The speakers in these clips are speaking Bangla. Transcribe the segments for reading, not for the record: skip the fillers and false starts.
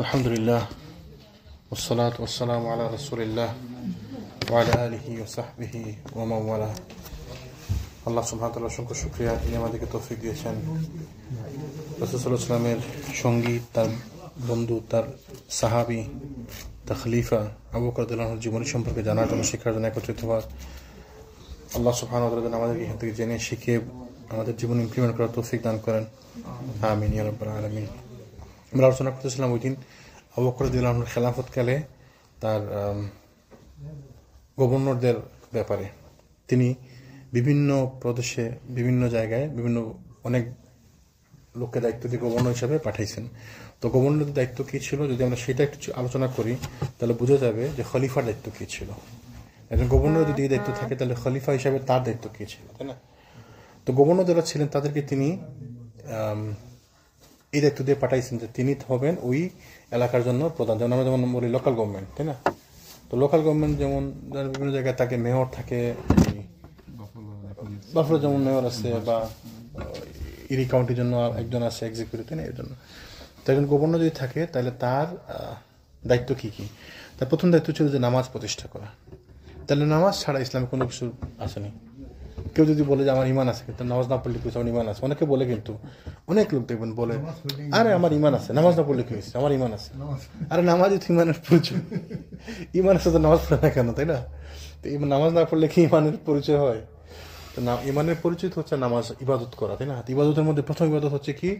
আলহামদুলিল্লাহ ওয়াসসালাতু ওয়াসসালামু আলা রাসূলিল্লাহ ওয়া আলা আলিহি ওয়া সাহবিহি ওয়া মান ওয়ালা। আল্লাহ সুবহানাহু ওয়া তাআলার অসংখ্য শুকরিয়া, তিনি আমাদেরকে তৌফিক দিয়েছেন রাসূল সাল্লাল্লাহু আলাইহি ওয়াসাল্লামের সঙ্গী, তার বন্ধু, তার সাহাবী, তার খলিফা আবু বকর রাদিয়াল্লাহু আনহুর জীবনী সম্পর্কে জানার জন্য, শেখার জন্য একত্রিত হওয়ার। আল্লাহ সুবহানাহু ওয়া তাআলা আমাদেরকে এখান থেকে জেনে শিখে আমাদের জীবনে ইমপ্লিমেন্ট করার তৌফিক দান করেন, আমিন ইয়া রাব্বাল আলামিন। আমরা আলোচনা করতেছিলাম ওই দিন আবু বকর রাদিয়াল্লাহু আনহুর খেলাফতকালে তার গভর্নরদের ব্যাপারে। তিনি বিভিন্ন প্রদেশে, বিভিন্ন জায়গায়, অনেক লোককে দায়িত্ব দিয়ে গভর্নর হিসাবে পাঠাইছেন। তো গভর্নরের দায়িত্ব কী ছিল, যদি আমরা সেটা একটু আলোচনা করি তাহলে বোঝা যাবে যে খলিফার দায়িত্ব কী ছিল। একজন গভর্নরের যদি এই দায়িত্ব থাকে তাহলে খলিফা হিসাবে তার দায়িত্ব কী ছিল, তাই না? তো গভর্নর যারা ছিলেন তাদেরকে তিনি এই দায়িত্ব দিয়ে পাঠাইছেন যে তিনি হবেন ওই এলাকার জন্য প্রধান। যেমন আমরা যেমন বলি লোকাল গভর্নমেন্ট, তাই না? তো লোকাল গভর্নমেন্ট যেমন বিভিন্ন জায়গায় থাকে, মেয়র থাকে, বাফলো যেমন মেয়র আছে, বা ইরি কাউন্টির জন্য একজন আছে এক্সিকিউটিভ, তাই না? এর জন্য তো একজন গভর্নর যদি থাকে তাহলে তার দায়িত্ব কি কি? তার প্রথম দায়িত্ব ছিল যে নামাজ প্রতিষ্ঠা করা। তাহলে নামাজ ছাড়া ইসলামে কোনো কিছু আসেনি। কেউ যদি বলে যে আমার ইমান আছে, কিন্তু নামাজ না পড়লে কি হয়েছে, আমার ইমান আছে। অনেকে বলে, কিন্তু অনেক লোক দেখবেন বলে, আরে আমার ইমান আছে, নামাজ না পড়লে কি হয়েছে, আমার ইমান আছে। আরে নামাজই তো ইমানের পরিচয়। ইমান আছে তো নামাজ পড়ে না কেন, তাই না? তো নামাজ না পড়লে কি ইমানের পরিচয় হয়? তো ইমানের পরিচয় হচ্ছে নামাজ, ইবাদত করা, তাই না? ইবাদতের মধ্যে প্রথম ইবাদত হচ্ছে কি,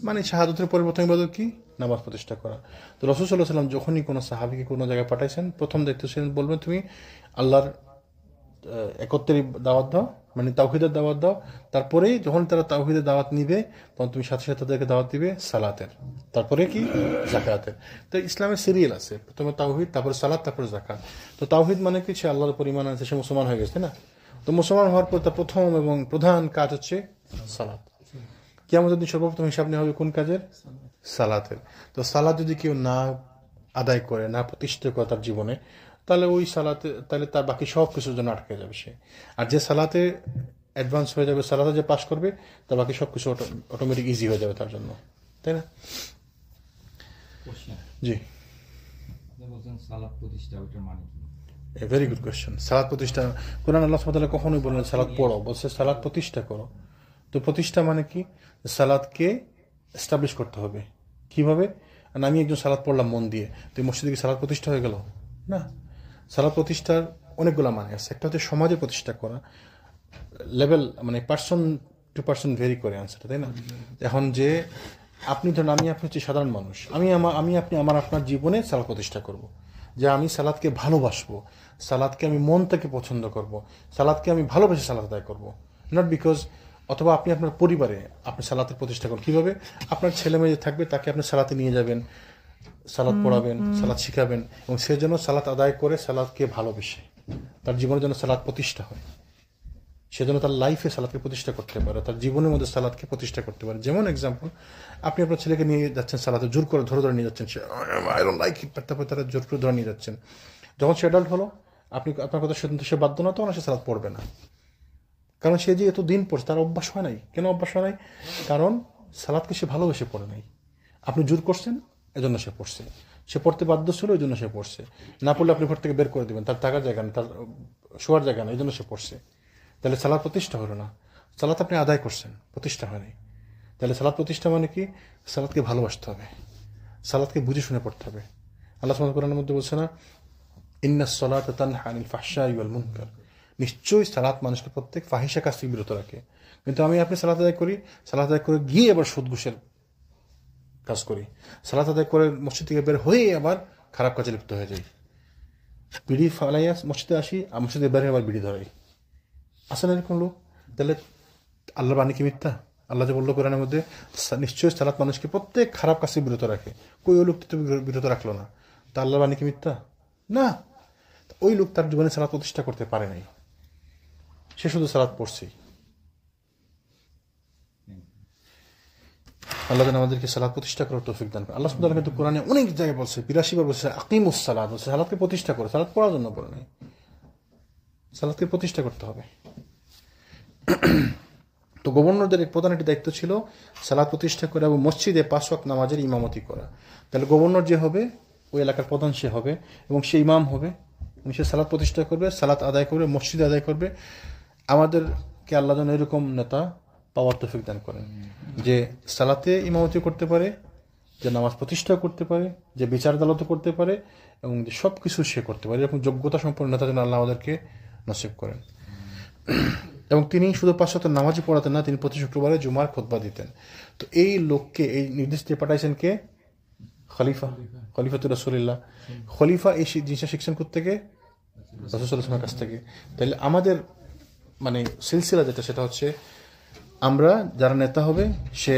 মানে শাহাদতের পরে প্রথম ইবাদত কি, নামাজ প্রতিষ্ঠা করা। তো রাসূল সাল্লাল্লাহু আলাইহি ওয়াসাল্লাম যখনই কোনো সাহাবীকে কোনো জায়গায় পাঠাইছেন, প্রথম দায়িত্ব ছিলেন বলবেন তুমি আল্লাহর একত্রের দাওয়াত দাও, মানে তাওহীদের দাওয়াত দাও। তারপরেই যখন তারা তাওহীদের দাওয়াত নিবে তখন তুমি সাথে সাথে তাদেরকে দাওয়াত দিবে সালাতের, তারপরে কি যাকাতের। তো ইসলামের সিরিয়াল আছে, প্রথমে তাওহীদ, তারপরে সালাত, তারপরে যাকাত। তো তাওহীদ মানে কি, সে আল্লাহর উপর ঈমান আছে, সে মুসলমান হয়ে গেছে, না? তো মুসলমান হওয়ার পর তার প্রথম এবং প্রধান কাজ হচ্ছে সালাত। কিয়ামতের দিন সর্বপ্রথম হিসাব নেওয়া হবে কোন কাজের? সালাতের। তো সালাত যদি কেউ না আদায় করে, না প্রতিষ্ঠা করে তার জীবনে, তাহলে ওই সালাতে, তাহলে তার বাকি সব কিছুর জন্য আটকে যাবে সে। আর যে সালাতে অ্যাডভান্স হয়ে যাবে, সালাতে যে পাস করবে, তার বাকি সব কিছু অটোমেটিক ইজি হয়ে যাবে তার জন্য, তাই না? জি, ভেরি গুড কোয়েশ্চেন। সালাত প্রতিষ্ঠা, কোরআন আল্লাহ সুবহানাহু ওয়া তাআলা কখনোই বলেন সালাত পড়ো, বলছে সালাত প্রতিষ্ঠা করো। তো প্রতিষ্ঠা মানে কি? সালাতকে এস্টাবলিশ করতে হবে। কিভাবে? আমি একজন সালাত পড়লাম মন দিয়ে, তো মসজিদে কি সালাত প্রতিষ্ঠা হয়ে গেল? না। সালাত প্রতিষ্ঠার অনেকগুলো মানে আছে। একটা হচ্ছে সমাজে প্রতিষ্ঠা করা, লেভেল, মানে পার্সন টু পার্সন ভেরি করে আনসারটা, তাই না? এখন যে আপনি ধরুন, আপনি হচ্ছে সাধারণ মানুষ, আপনি আপনার জীবনে সালাত প্রতিষ্ঠা করব, যে আমি সালাতকে ভালোবাসবো, সালাতকে আমি মন থেকে পছন্দ করব, সালাতকে আমি ভালোবেসে সালাত আদায় করবো, নট বিকজ। অথবা আপনি আপনার পরিবারে আপনি সালাতের প্রতিষ্ঠা করুন। কীভাবে? আপনার ছেলে মেয়ে থাকবে, তাকে আপনি সালাতে নিয়ে যাবেন, সালাত পড়াবেন, সালাত শিখাবেন, এবং সে যেন সালাত আদায় করে সালাতকে ভালোবেসে তার জীবনের জন্য সালাত প্রতিষ্ঠা হয়, সেজন্য তার লাইফে সালাতকে প্রতিষ্ঠা করতে পারে, তার জীবনের মধ্যে সালাতকে প্রতিষ্ঠা করতে পারে। যেমন এক্সাম্পল, আপনি আপনার ছেলেকে নিয়ে যাচ্ছেন সালাতে, জোর করে ধরে নিয়ে যাচ্ছেন, say I don't like it, তারপরে তারা জোর করে ধরে নিয়ে যাচ্ছেন। যখন সে অ্যাডাল্ট হলো, আপনি আপনার কথা শুনতে সে বাধ্য না, তখন সে সালাত পড়বে না, কারণ সে যে এত দিন পড়ছে, তার অভ্যাস হয় নাই। কেন অভ্যাস হয় নাই? কারণ সালাতকে সে ভালোবেসে পড়ে নাই। আপনি জোর করছেন, এজন্য সে পড়ছে। সে পড়তে বাধ্য ছিল, এই জন্য সে পড়ছে। না পড়লে আপনি ঘর থেকে বের করে দেবেন, তার থাকার জায়গা নেই, তার শোয়ার জায়গা নেই, এই জন্য সে পড়ছে। তাহলে সালাত প্রতিষ্ঠা হলো না। সালাত আপনি আদায় করছেন, প্রতিষ্ঠা হয়নি। তাহলে সালাত প্রতিষ্ঠা মানে কি? সালাতকে ভালোবাসতে হবে, সালাতকে বুঝে শুনে পড়তে হবে। আল্লাহ সুবহানাহু ওয়া তাআলার মধ্যে বলছে না, ইন্নাস সালাতা তানহা আনিল ফাহশাই ওয়াল মুনকার, নিশ্চয়ই সালাত মানুষকে প্রত্যেক ফাহিশা কাজ থেকে বিরত রাখে। কিন্তু আপনি সালাত আদায় করি, সালাত আদায় করে গিয়ে আবার সুদ ঘুষের কাজ করি, সালাত আদায় করে মসজিদ থেকে বের হয়ে আবার খারাপ কাজে লিপ্ত হয়ে যাই। বিড়ি ফালাইয়া মসজিদে আসি, আর মসজিদে বের হয়ে আবার বিড়ি ধরাই। আসে না এরকম লোক? তাহলে আল্লাহর বাণী কি মিথ্যা? আল্লাহ যে বললো কোরআনের মধ্যে, নিশ্চয়ই সালাত মানুষকে প্রত্যেক খারাপ কাজ থেকে বিরত রাখে, কই ওই লোক তো বিরত রাখলো না, তা আল্লাহর বাণী কি মিথ্যা? না। ওই লোক তার জীবনে সালাত প্রতিষ্ঠা করতে পারে নাই, সে শুধু সালাত পড়ছেই। আল্লাহ যেন আমাদেরকে সালাত প্রতিষ্ঠা করার তৌফিক দান করেন। আল্লাহ সুবহানাহু ওয়া তাআলা কিন্তু কোরআনে অনেক জায়গায় বলছে, ৮২ বার বলছে আকিমুস সালাত, বলছে সালাতকে প্রতিষ্ঠা করো। সালাত পড়ার জন্য বলে নাই, সালাতকে প্রতিষ্ঠা করতে হবে। তো গভর্নরদের প্রধান একটি দায়িত্ব ছিল সালাত প্রতিষ্ঠা করা এবং মসজিদে 5 ওয়াক্ত নামাজের ইমামতি করা। তাহলে গভর্নর যে হবে ওই এলাকার প্রধান সে হবে এবং সে ইমাম হবে এবং সে সালাত প্রতিষ্ঠা করবে, সালাত আদায় করবে, মসজিদে আদায় করবে। আমাদেরকে আল্লাহ যেন এরকম নেতা পাওয়ার তৌফিক দান করেন যে সালাতে ইমামতি করতে পারে, যে নামাজ প্রতিষ্ঠা করতে পারে, যে বিচার আদালত করতে পারে এবং যে সব কিছু সে করতে পারে। এরকম যোগ্যতা সম্পন্ন নেতা যেন আল্লাহ আমাদেরকে নসিব করেন। এবং তিনি শুধু 5 ওয়াক্ত নামাজই পড়াতেন না, তিনি প্রতি শুক্রবারে জুমার খুতবা দিতেন। তো এই লোককে, এই নির্দেশ দিয়ে পাঠাইছেন কে? খলিফাতুর রাসূলুল্লাহ। খলিফা এই জিনিসটা শিখছেন কোত্থেকে? রাসূল সাল্লাল্লাহু আলাইহি ওয়াসাল্লামের কাছ থেকে। তাহলে আমাদের মানে সিলসিলা যেটা, সেটা হচ্ছে আমরা যারা নেতা হবে, সে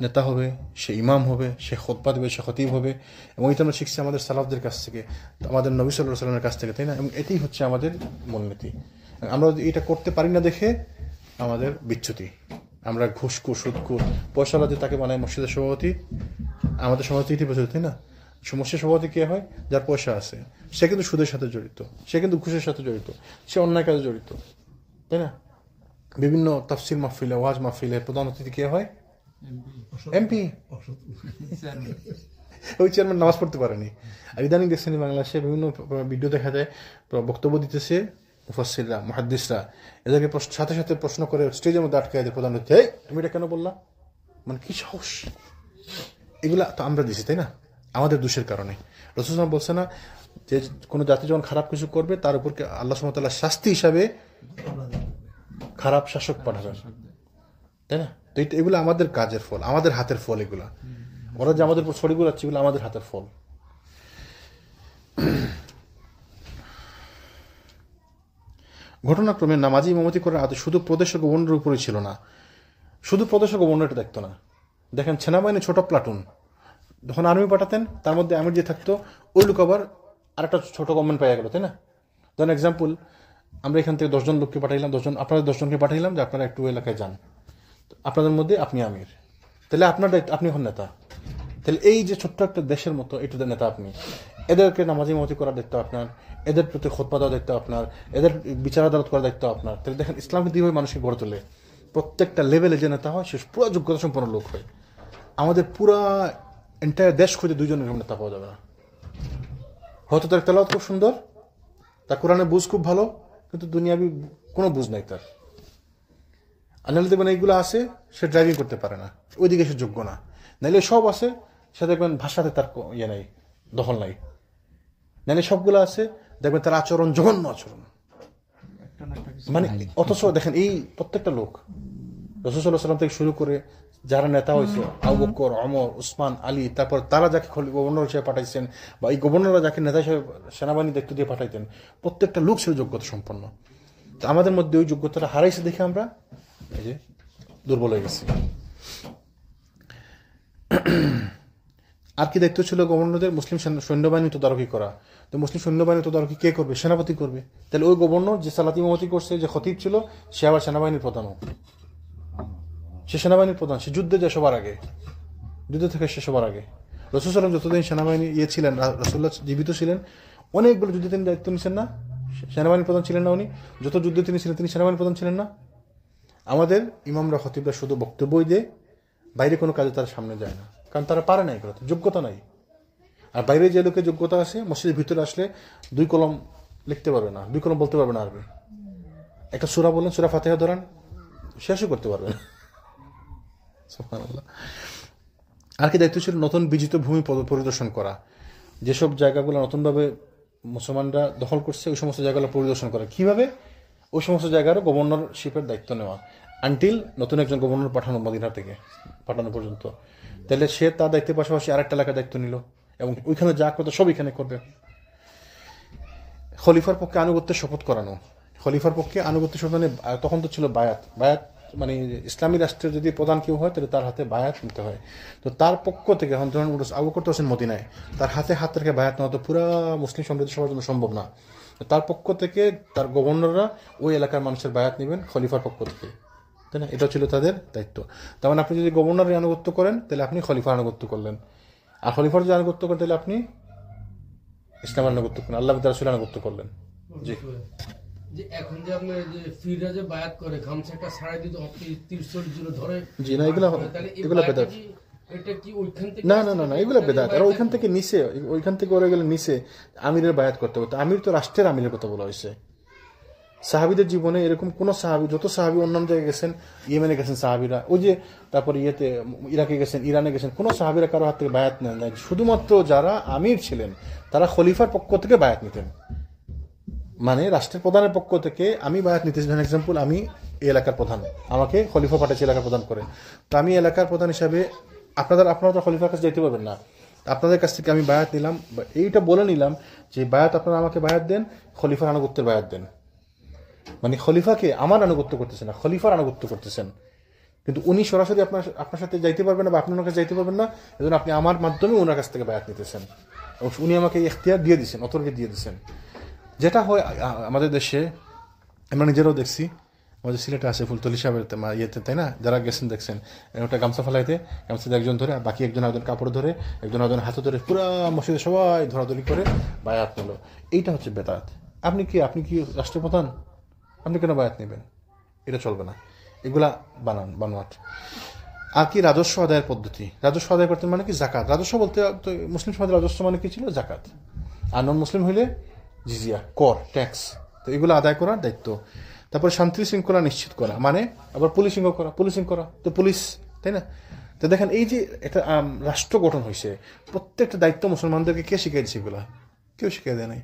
নেতা হবে, সে ইমাম হবে, সে খুতবা দেবে, সে খতিব হবে। এবং এটা আমরা শিখছি আমাদের সালাফদের কাছ থেকে, আমাদের নবী সাল্লাল্লাহু আলাইহি ওয়াসাল্লামের কাছ থেকে, তাই না? এবং এটাই হচ্ছে আমাদের মূলনীতি। আমরা এটা করতে পারি না দেখে আমাদের বিচ্যুতি। আমরা ঘুষখোর, সুদখোর, পয়সাওয়ালা যে তাকে বানায় মসজিদের সভাপতি, আমাদের সমাজে এটি প্রচলিত, তাই না? মসজিদের সভাপতি কে হয়? যার পয়সা আছে। সে কিন্তু সুদের সাথে জড়িত, সে কিন্তু ঘুষের সাথে জড়িত, সে অন্যায় কাজে জড়িত, তাই না? বিভিন্ন তাফসির মাহফিলে, ওয়াজ মাহফিলে প্রধান অতিথি কে হয়? এমপি। ওই চেয়ারম্যান নামাজ পড়তে পারেনি। আর ইদানিং দেখছেন বাংলাদেশে বিভিন্ন ভিডিও দেখা যায়, বক্তব্য দিতেছে মুফাসসিররা, মুহাদ্দিসরা, এদেরকে সাথে সাথে প্রশ্ন করে স্টেজের মধ্যে আটকে দেয় প্রধান অতিথি, তুমি এটা কেন বললা? মানে কি সাহস! এগুলা তো আমরা দিছি, তাই না? আমাদের দোষের কারণে। রাসূল সাল্লাল্লাহু আলাইহি ওয়াসাল্লাম বলছে না যে কোনো জাতি যখন খারাপ কিছু করবে তার উপর আল্লাহ সুবহানাহু ওয়া তাআলা শাস্তি হিসাবে খারাপ শাসক পাঠাবেন, তাই না? তো এগুলো আমাদের কাজের ফল, আমাদের হাতের ফল। এগুলা ওরা যে আমাদের উপর ছড়িগুলো আছে, এগুলো আমাদের হাতের ফল। ঘটনাক্রমে নামাজি ইমামতি করার আদেশ শুধু প্রদেশের গভর্নরের উপরই ছিল না। শুধু প্রদেশের গভর্নরটা দেখতো না। দেখেন সেনাবাহিনী ছোট প্লাটুন, যখন আর্মি পাঠাতেন তার মধ্যে আমির যে থাকতো, ওই লোক আবার আরেকটা ছোট গভর্নমেন্ট পাইয়া গেল, তাই না? ধরেন এক্সাম্পল, আমরা এখান থেকে 10 জন লোককে পাঠাইলাম, আপনাদের 10 জনকে পাঠাইলাম যে আপনারা একটু এলাকায় যান, আপনাদের মধ্যে আপনি আমির, তাহলে আপনার দায়িত্ব, আপনি হন নেতা। তাহলে এই যে ছোট্ট একটা দেশের মতো এটুদের নেতা আপনি, এদেরকে নামাজি ইমামতি করার দায়িত্ব আপনার, এদের প্রতি খুতবা দেওয়ার দায়িত্ব আপনার, এদের বিচার আদালত করার দায়িত্ব আপনার। তাহলে দেখেন ইসলামকে দুইভাবে মানুষকে গড়ে তোলে। প্রত্যেকটা লেভেলে যে নেতা হয় সে পুরো যোগ্যতা সম্পন্ন লোক হয়। আমাদের পুরা এন্টায়ার দেশ খুঁজে 2 জনের নেতা পাওয়া যাবে না। হয়তো তার তেলাওয়াত খুব সুন্দর, তার কোরআনের বুঝ খুব ভালো, কিন্তু দুনিয়াবি কোনো বুঝ নাই তার। আনাল দেখবেন এইগুলো আছে, সে ড্রাইভিং করতে পারে না, ওইদিকে সে যোগ্য না। নাইলে সব আছে, সে দেখবেন ভাষাতে তার ইয়ে নাই, দখল নাই। নাইলে সবগুলো আছে, দেখবেন তার আচরণ জঘন্য আচরণ। মানে অথচ দেখেন এই প্রত্যেকটা লোক রাসূল সাল্লাল্লাহু আলাইহি ওয়াসাল্লাম থেকে শুরু করে যারা নেতা হয়েছে, আবু বকর, ওমর, উসমান, আলী, তারপর তারা যাকে গভর্নর হিসেবে পাঠাইছেন বা এই গভর্নররা যাকে নেতা হিসেবে সেনাবাহিনী দায়িত্ব দিয়ে পাঠাইতেন, প্রত্যেকটা লোক ছিল যোগ্যতা সম্পন্ন। তো আমাদের মধ্যে ওই যোগ্যতাটা হারাইছে দেখে আমরা এই যে দুর্বল হয়ে গেছি। আর কি দায়িত্ব ছিল গভর্নরদের? মুসলিম সৈন্যবাহিনী তদারকি করা। তো মুসলিম সৈন্যবাহিনী তদারকি কে করবে? সেনাপতি করবে। তাহলে ওই গভর্নর যে সালাত ইমামতি করছে, যে খতিব ছিল, সে আবার সেনাবাহিনীর প্রধানও। সে সেনাবাহিনীর প্রধান, সে যুদ্ধে যায় সবার আগে, যুদ্ধ থেকে সে সবার আগে। রাসূল সাল্লাল্লাহু আলাইহি ওয়াসাল্লাম যতদিন সেনাবাহিনী ছিলেন, রাসূলুল্লাহ জীবিত ছিলেন, অনেকগুলো যুদ্ধে তিনি দায়িত্ব নিয়েছেন না? সেনাবাহিনী প্রধান ছিলেন না উনি? যত যুদ্ধে তিনি ছিলেন, তিনি সেনাবাহিনী প্রধান ছিলেন না? আমাদের ইমামরা, খতিবরা শুধু বক্তব্যই দেয়, বাইরে কোনো কাজে তারা সামনে যায় না, কারণ তারা পারে না, এগুলো যোগ্যতা নাই। আর বাইরে যে লোকের যোগ্যতা আছে, মসজিদের ভিতরে আসলে 2 কলম লিখতে পারবে না, 2 কলম বলতে পারবে না আরবি। একটা সূরা বলেন, সূরা ফাতিহা ধরেন, শেষও করতে পারবে না। সুবহানাল্লাহ। আর কি দায়িত্ব ছিল? নতুন বিজিত ভূমি পরিদর্শন করা। যেসব জায়গাগুলো নতুনভাবে মুসলমানরা দখল করছে, ওই সমস্ত জায়গাগুলো পরিদর্শন করা। কিভাবে? ওই সমস্ত জায়গারও গভর্নরশিপের দায়িত্ব নেওয়া, আনটিল নতুন একজন গভর্নর পাঠানো, মদিনা থেকে পাঠানো পর্যন্ত। তাহলে সে তার দায়িত্বের পাশাপাশি আরেকটা এলাকার দায়িত্ব নিল এবং ওইখানে যা করতো সব এখানে করবে। খলিফার পক্ষে আনুগত্যের শপথ করানো। খলিফার পক্ষে আনুগত্যের শপথ মানে তখন তো ছিল বায়াত। বায়াত মানে ইসলামী রাষ্ট্রের যদি প্রধান কেউ হয় তাহলে তার হাতে বায়াত নিতে হয়। তো তার পক্ষ থেকে এখন ধরুন আবু বকর তো আছেন মদিনায়, তার হাতে হাত রেখে বায়াত নেওয়া তো পুরা মুসলিম সমৃদ্ধ সবার জন্য সম্ভব না। তার পক্ষ থেকে তার গভর্নররা ওই এলাকার মানুষের বায়াত নেবেন খলিফার পক্ষ থেকে, তাই না? এটা ছিল তাদের দায়িত্ব। তার মানে আপনি যদি গভর্নরের আনুগত্য করেন তাহলে আপনি খলিফার আনুগত্য করলেন, আর খলিফার যদি আনুগত্য করেন তাহলে আপনি ইসলামের আনুগত্য করলেন, আল্লাহ রাসূলের আনুগত্য করলেন। জি যে এখন যে আপনার যে ফিরা যে বায়াত করে খামসাটা ছাড়াই দিতে 30-40 জন ধরে, জি না, এগুলা তাহলে এই এগুলা বায়াতটা বেদাত। কি এটা কি ওইখান থেকে না না না না, এগুলো বেদাত। আর ওইখান থেকে নিচে, ওইখান থেকে ওরা গেলে নিচে আমিরের বায়াত করতে হতো। আমির তো রাষ্ট্রের আমিরের কথা বলা হয়েছে। সাহাবিদের জীবনে এরকম কোন সাহাবি, যত সাহাবি অন্যান্য জায়গায় গেছেন, ইয়েমেনে গেছেন সাহাবিরা, ওই যে তারপরে ইয়েতে ইরাকে গেছেন, ইরানে গেছেন, কোন সাহাবিরা কারো হাত থেকে বায়াত নেন নাই। শুধুমাত্র যারা আমির ছিলেন তারা খলিফার পক্ষ থেকে বায়াত নিতেন। মানে রাষ্ট্রের প্রধানের পক্ষ থেকে আমি বায়াত নিতেছি। ফর এক্সাম্পল, আমি এই এলাকার প্রধান, আমাকে খলিফা পাঠাচ্ছে এলাকার প্রধান করে, তো আমি এলাকার প্রধান হিসাবে আপনারা তো খলিফার কাছে যেতে পারবেন না, আপনাদের কাছ থেকে আমি বায়াত নিলাম, এইটা বলে নিলাম যে বায়াত আপনারা আমাকে বায়াত দেন, খলিফার আনুগত্যের বায়াত দেন। মানে খলিফাকে আমার আনুগত্য করতেছেন না, খলিফার আনুগত্য করতেছেন। কিন্তু উনি সরাসরি আপনার সাথে যাইতে পারবেন না, বা আপনি ওনার কাছে যাইতে পারবেন না, এজন্য আপনি আমার মাধ্যমে ওনার কাছ থেকে বায়াত নিতেছেন। উনি আমাকে এখতিয়ার দিয়ে দিচ্ছেন, অথরিটি দিয়ে দিচ্ছেন। যেটা হয় আমাদের দেশে, আমরা নিজেরাও দেখছি, আমাদের সিলেটে আছে ফুলতলি সাহেবের ইয়েতে, তাই না, যারা গেছেন দেখছেন, ওটা গামছা ফেলাইতে, গামছাতে একজন ধরে, বাকি একজন আরেকজন কাপড় ধরে, একজন আরেকজন হাতে ধরে, পুরা মসজিদে সবাই ধরাধরি করে বায়াত নিল। এইটা হচ্ছে বেদাত। আপনি কি রাষ্ট্রপ্রধান? আপনি কেন বায়াত নেবেন? এটা চলবে না, এগুলা বানোয়াট। আর কি রাজস্ব আদায়ের পদ্ধতি, রাজস্ব আদায় করতে মানে কি জাকাত। রাজস্ব বলতে তো মুসলিম সমাজের রাজস্ব মানে কি ছিল? জাকাত। আর নন মুসলিম হইলে জিজিয়া, কর, ট্যাক্স। তো এগুলো আদায় করার দায়িত্ব। তারপরে শান্তি শৃঙ্খলা নিশ্চিত করা, মানে আবার পুলিশিং করা তো পুলিশ, তাই না? তো দেখেন, এই যে একটা রাষ্ট্র গঠন হয়েছে, প্রত্যেকটা দায়িত্ব মুসলমানদেরকে কে শিখিয়ে দিচ্ছে? এগুলা কেউ শিখিয়ে দেয় নাই,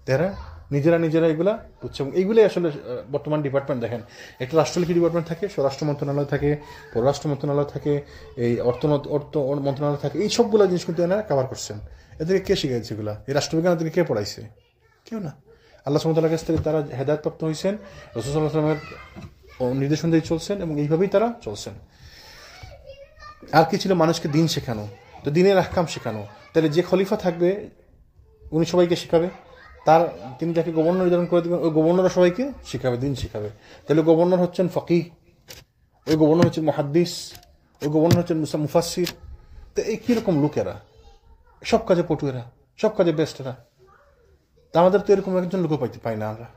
তারা নিজেরা এগুলা বুঝছে। এবং এইগুলোই আসলে বর্তমান ডিপার্টমেন্ট। দেখেন, একটা রাষ্ট্রলিখি ডিপার্টমেন্ট থাকে, স্বরাষ্ট্র মন্ত্রণালয় থাকে, পররাষ্ট্র মন্ত্রণালয় থাকে, এই অর্থ মন্ত্রণালয় থাকে, এই সবগুলো জিনিস কিন্তু এনারা কভার করছেন। এদেরকে কে শিখাইছে এগুলা? এই রাষ্ট্রবিজ্ঞান এদেরকে কে পড়াইছে? কেউ না। আল্লাহ সুবহানাহু ওয়া তাআলার কাছ থেকে তারা হেদায়েতপ্রাপ্ত হয়েছেন, রাসূল সাল্লাল্লাহু আলাইহি ওয়াসাল্লামের নির্দেশ অনুযায়ী চলছেন, এবং এইভাবেই তারা চলছেন। আর কি ছিল? মানুষকে দিন শেখানো, তো দিনের আহকাম শেখানো। তাহলে যে খলিফা থাকবে উনি সবাইকে শেখাবে, তিনি যাকে গভর্নর নির্ধারণ করে দেবেন, ওই গভর্নররা সবাইকে শিখাবে, দিন শিখাবে। তাহলে গভর্নর হচ্ছেন ফকিহ, ওই গভর্নর হচ্ছেন মুহাদ্দিস, ওই গভর্নর হচ্ছেন মুফাসসির। তো এই কিরকম লোকেরা, সব কাজে পটুয়েরা, সব কাজে বেস্টেরা। তা আমাদের তো এরকম একজন লোক পাই না আমরা।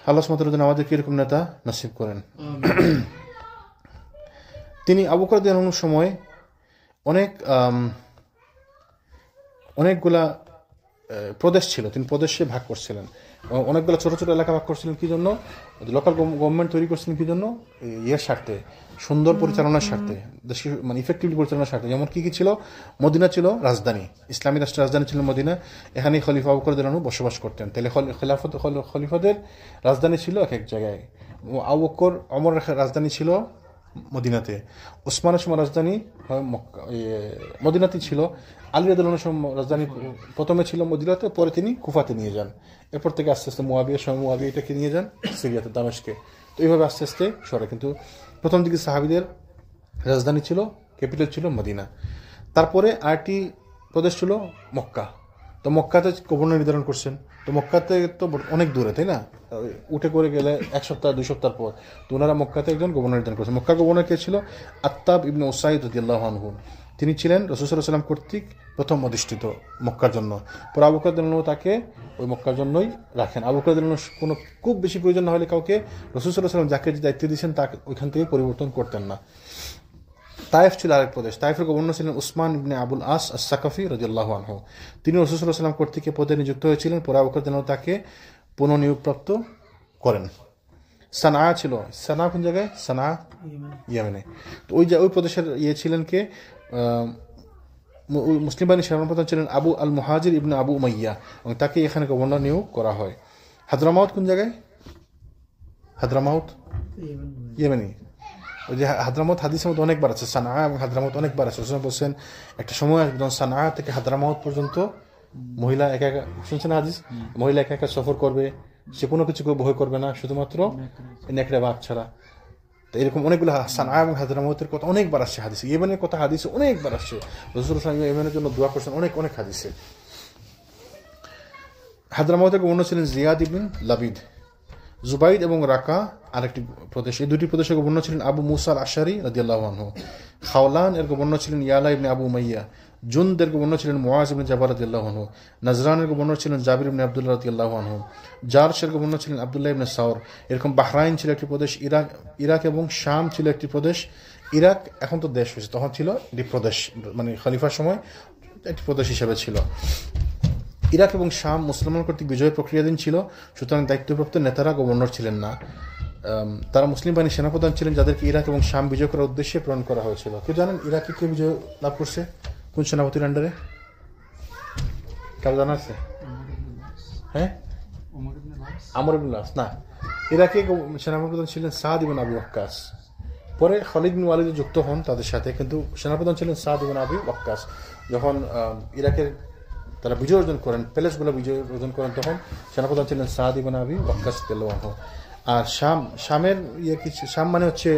আল্লাহ সুবহানাহু ওয়া তাআলা আমাদের কিরকম নেতা নসিব করেন। তিনি আবু বকর রাদিয়াল্লাহু আনহুর সময় অনেকগুলা প্রদেশ ছিল, তিনি প্রদেশে ভাগ করছিলেন, অনেকগুলো ছোট ছোট এলাকা ভাগ করছিলেন। কি জন্য? লোকাল গভর্নমেন্ট তৈরি করছিলেন কি জন্য? ইয়ের স্বার্থে, সুন্দর পরিচালনার স্বার্থে, দেশকে মানে ইফেক্টিভলি পরিচালনার স্বার্থে। যেমন কি ছিল? মদিনা ছিল রাজধানী, ইসলামী রাষ্ট্রের রাজধানী ছিল মদিনা। এখানে খলিফা আবু বকর রাদিয়াল্লাহু আনহু বসবাস করতেন। তাহলে খলিফাদের রাজধানী ছিল এক এক জায়গায়। আবু বকর, ওমর রাজধানী ছিল মদিনাতে, ওসমানের সময় রাজধানী মদিনাতে ছিল, আলী রাদিয়াল্লাহু আনহুর রাজধানী প্রথমে ছিল মদিনাতে, পরে তিনি কুফাতে নিয়ে যান। এরপর থেকে আস্তে আস্তে মুয়াবিয়ার সময় মুয়াবিয়া এটাকে নিয়ে যান সিরিয়াতে, দামেশকে। তো এইভাবে আস্তে আস্তে সরে। কিন্তু প্রথম দিকে সাহাবীদের রাজধানী ছিল, ক্যাপিটাল ছিল মদিনা। তারপরে আরেকটি প্রদেশ ছিল মক্কা। তো মক্কাতে গভর্নর নির্ধারণ করছেন। তো মক্কাতে তো অনেক দূরে, তাই না? উঠে করে গেলে 1 সপ্তাহ 2 সপ্তাহ পর। তো ওনারা মক্কাতে একজন গভর্নর নির্ধারণ করছেন। মক্কা গভর্নর কে ছিল? আত্তাব ইবনে উসাইদ রাদিয়াল্লাহু আনহু। তিনি ছিলেন রাসূল সাল্লাল্লাহু আলাইহি ওয়াসাল্লাম কর্তৃক প্রথম অধিষ্ঠিত মক্কার জন্য। পরে আবু বকর রাদিয়াল্লাহু আনহু তাকে ওই মক্কার জন্যই রাখেন। আবু বকর রাদিয়াল্লাহু আনহু কোনো খুব বেশি প্রয়োজন না হলে কাউকে রাসূল সাল্লাল্লাহু আলাইহি ওয়াসাল্লাম যাকে যে দায়িত্ব দিয়েছেন তাকে ওইখান থেকে পরিবর্তন করতেন না। তায়েফ ছিল আরেক প্রদেশ। তায়েফের গভর্নর ছিলেন উসমান ইবনে আবুল আস আস-সাকাফি রাদিয়াল্লাহু আনহু। তিনি রাসূল সাল্লাল্লাহু আলাইহি ওয়াসাল্লাম কর্তৃক পদে নিযুক্ত হয়েছিলেন। পরে আবু বকর রাদিয়াল্লাহু আনহু তাকে পুনঃনিয়োগপ্রাপ্ত করেন। সানা ছিল, সানা কোন জায়গায়? সানা ইয়েমেনে। তো ওই প্রদেশের ছিলেন কে? মুসলিম বাহিনীর সেনাপ্রধান ছিলেন আবু আল মুহাজির ইবনে আবু উমাইয়া, এবং তাকে এখানে গভর্নর নিয়োগ করা হয়। হাদ্রামাউত কোন জায়গায়? হাদ্রামাউত ইয়েমেনি। ওই যে হাদ্রামাউত হাদিসের মধ্যে অনেকবার আছে, সানা এবং হাদ্রামাউত অনেকবার আছে। বলছেন একটা সময় আসবে সানা থেকে হাদ্রামাউত পর্যন্ত মহিলা একা একা, শুনছেন হাদিস, মহিলা একা একা সফর করবে, সে কোনো কিছু ভয় করবে না, শুধুমাত্র নেকড়ে বাঘ ছাড়া। তো এরকম অনেকগুলো সানা এবং হাদ্রামাউতের কথা অনেকবার আসছে হাদিসে। ইয়েমেনের কথা হাদিসে অনেকবার আসছে। রাসূল সাল্লাল্লাহু আলাইহি ওয়াসাল্লাম ইয়েমেনের জন্য দোয়া করছেন অনেক হাদিসে। হাদ্রামাউতের গভর্নর ছিলেন জিয়াদ ইবনে লাবিদ। জুবাইদ এবং রাকা আরেকটি প্রদেশ। এই দুটি প্রদেশের গভর্নর ছিলেন আবু মুসা আল আশআরী রাদিয়াল্লাহু আনহু। খাওলান এর গভর্নর ছিলেন ইয়ালা ইবনে আবু উমাইয়া। জুনদের গভর্নর ছিলেন মুআজ ইবনে জাবাল রাদিয়াল্লাহু আনহু, নাজরানের গভর্নর ছিলেন জাবির ইবনে আব্দুল্লাহ রাদিয়াল্লাহু আনহু, জারশের গভর্নর ছিলেন আব্দুল্লাহ ইবনে সাওর। এরকম বাহরাইন ছিল একটি প্রদেশ, ইরাক এবং শাম ছিল একটি প্রদেশ। ইরাক এখন তো দেশ হয়েছে, তখন ছিল একটি প্রদেশ, মানে খলিফার সময় একটি প্রদেশ হিসেবে ছিল। ইরাক এবং শাম মুসলমান কর্তৃক বিজয় প্রক্রিয়াধীন ছিল, সুতরাং দায়িত্বপ্রাপ্ত নেতারা গভর্নর ছিলেন না। তারা মুসলিম বাহিনীর সেনাপ্রধান ছিলেন, যাদেরকে ইরাক এবং শাম বিজয় করার উদ্দেশ্যে প্রেরণ করা হয়েছিল। কেউ জানেন ইরাকে কে বিজয় লাভ করছে, কোন সেনাপতির আন্ডারে? কারো জানা আছে? হ্যাঁ, আমর ইবনে আস না, ইরাকে সেনাপ্রধান ছিলেন সাদ ইবনে আবি ওয়াক্কাস। পরে খালিদ বিন ওয়ালিদ যুক্ত হন তাদের সাথে, কিন্তু সেনাপ্রধান ছিলেন সাদ ইবনে আবি ওয়াক্কাস। যখন ইরাকের তারা বিজয় অর্জন করেন, প্যালেসগুলো বিজয় অর্জন করেন, তখন সেনাপ্রধান ছিলেন সাদ ইবনে আবি ওয়াক্কাস রাদিয়াল্লাহু আনহু। আর শামের কিছু, শাম মানে হচ্ছে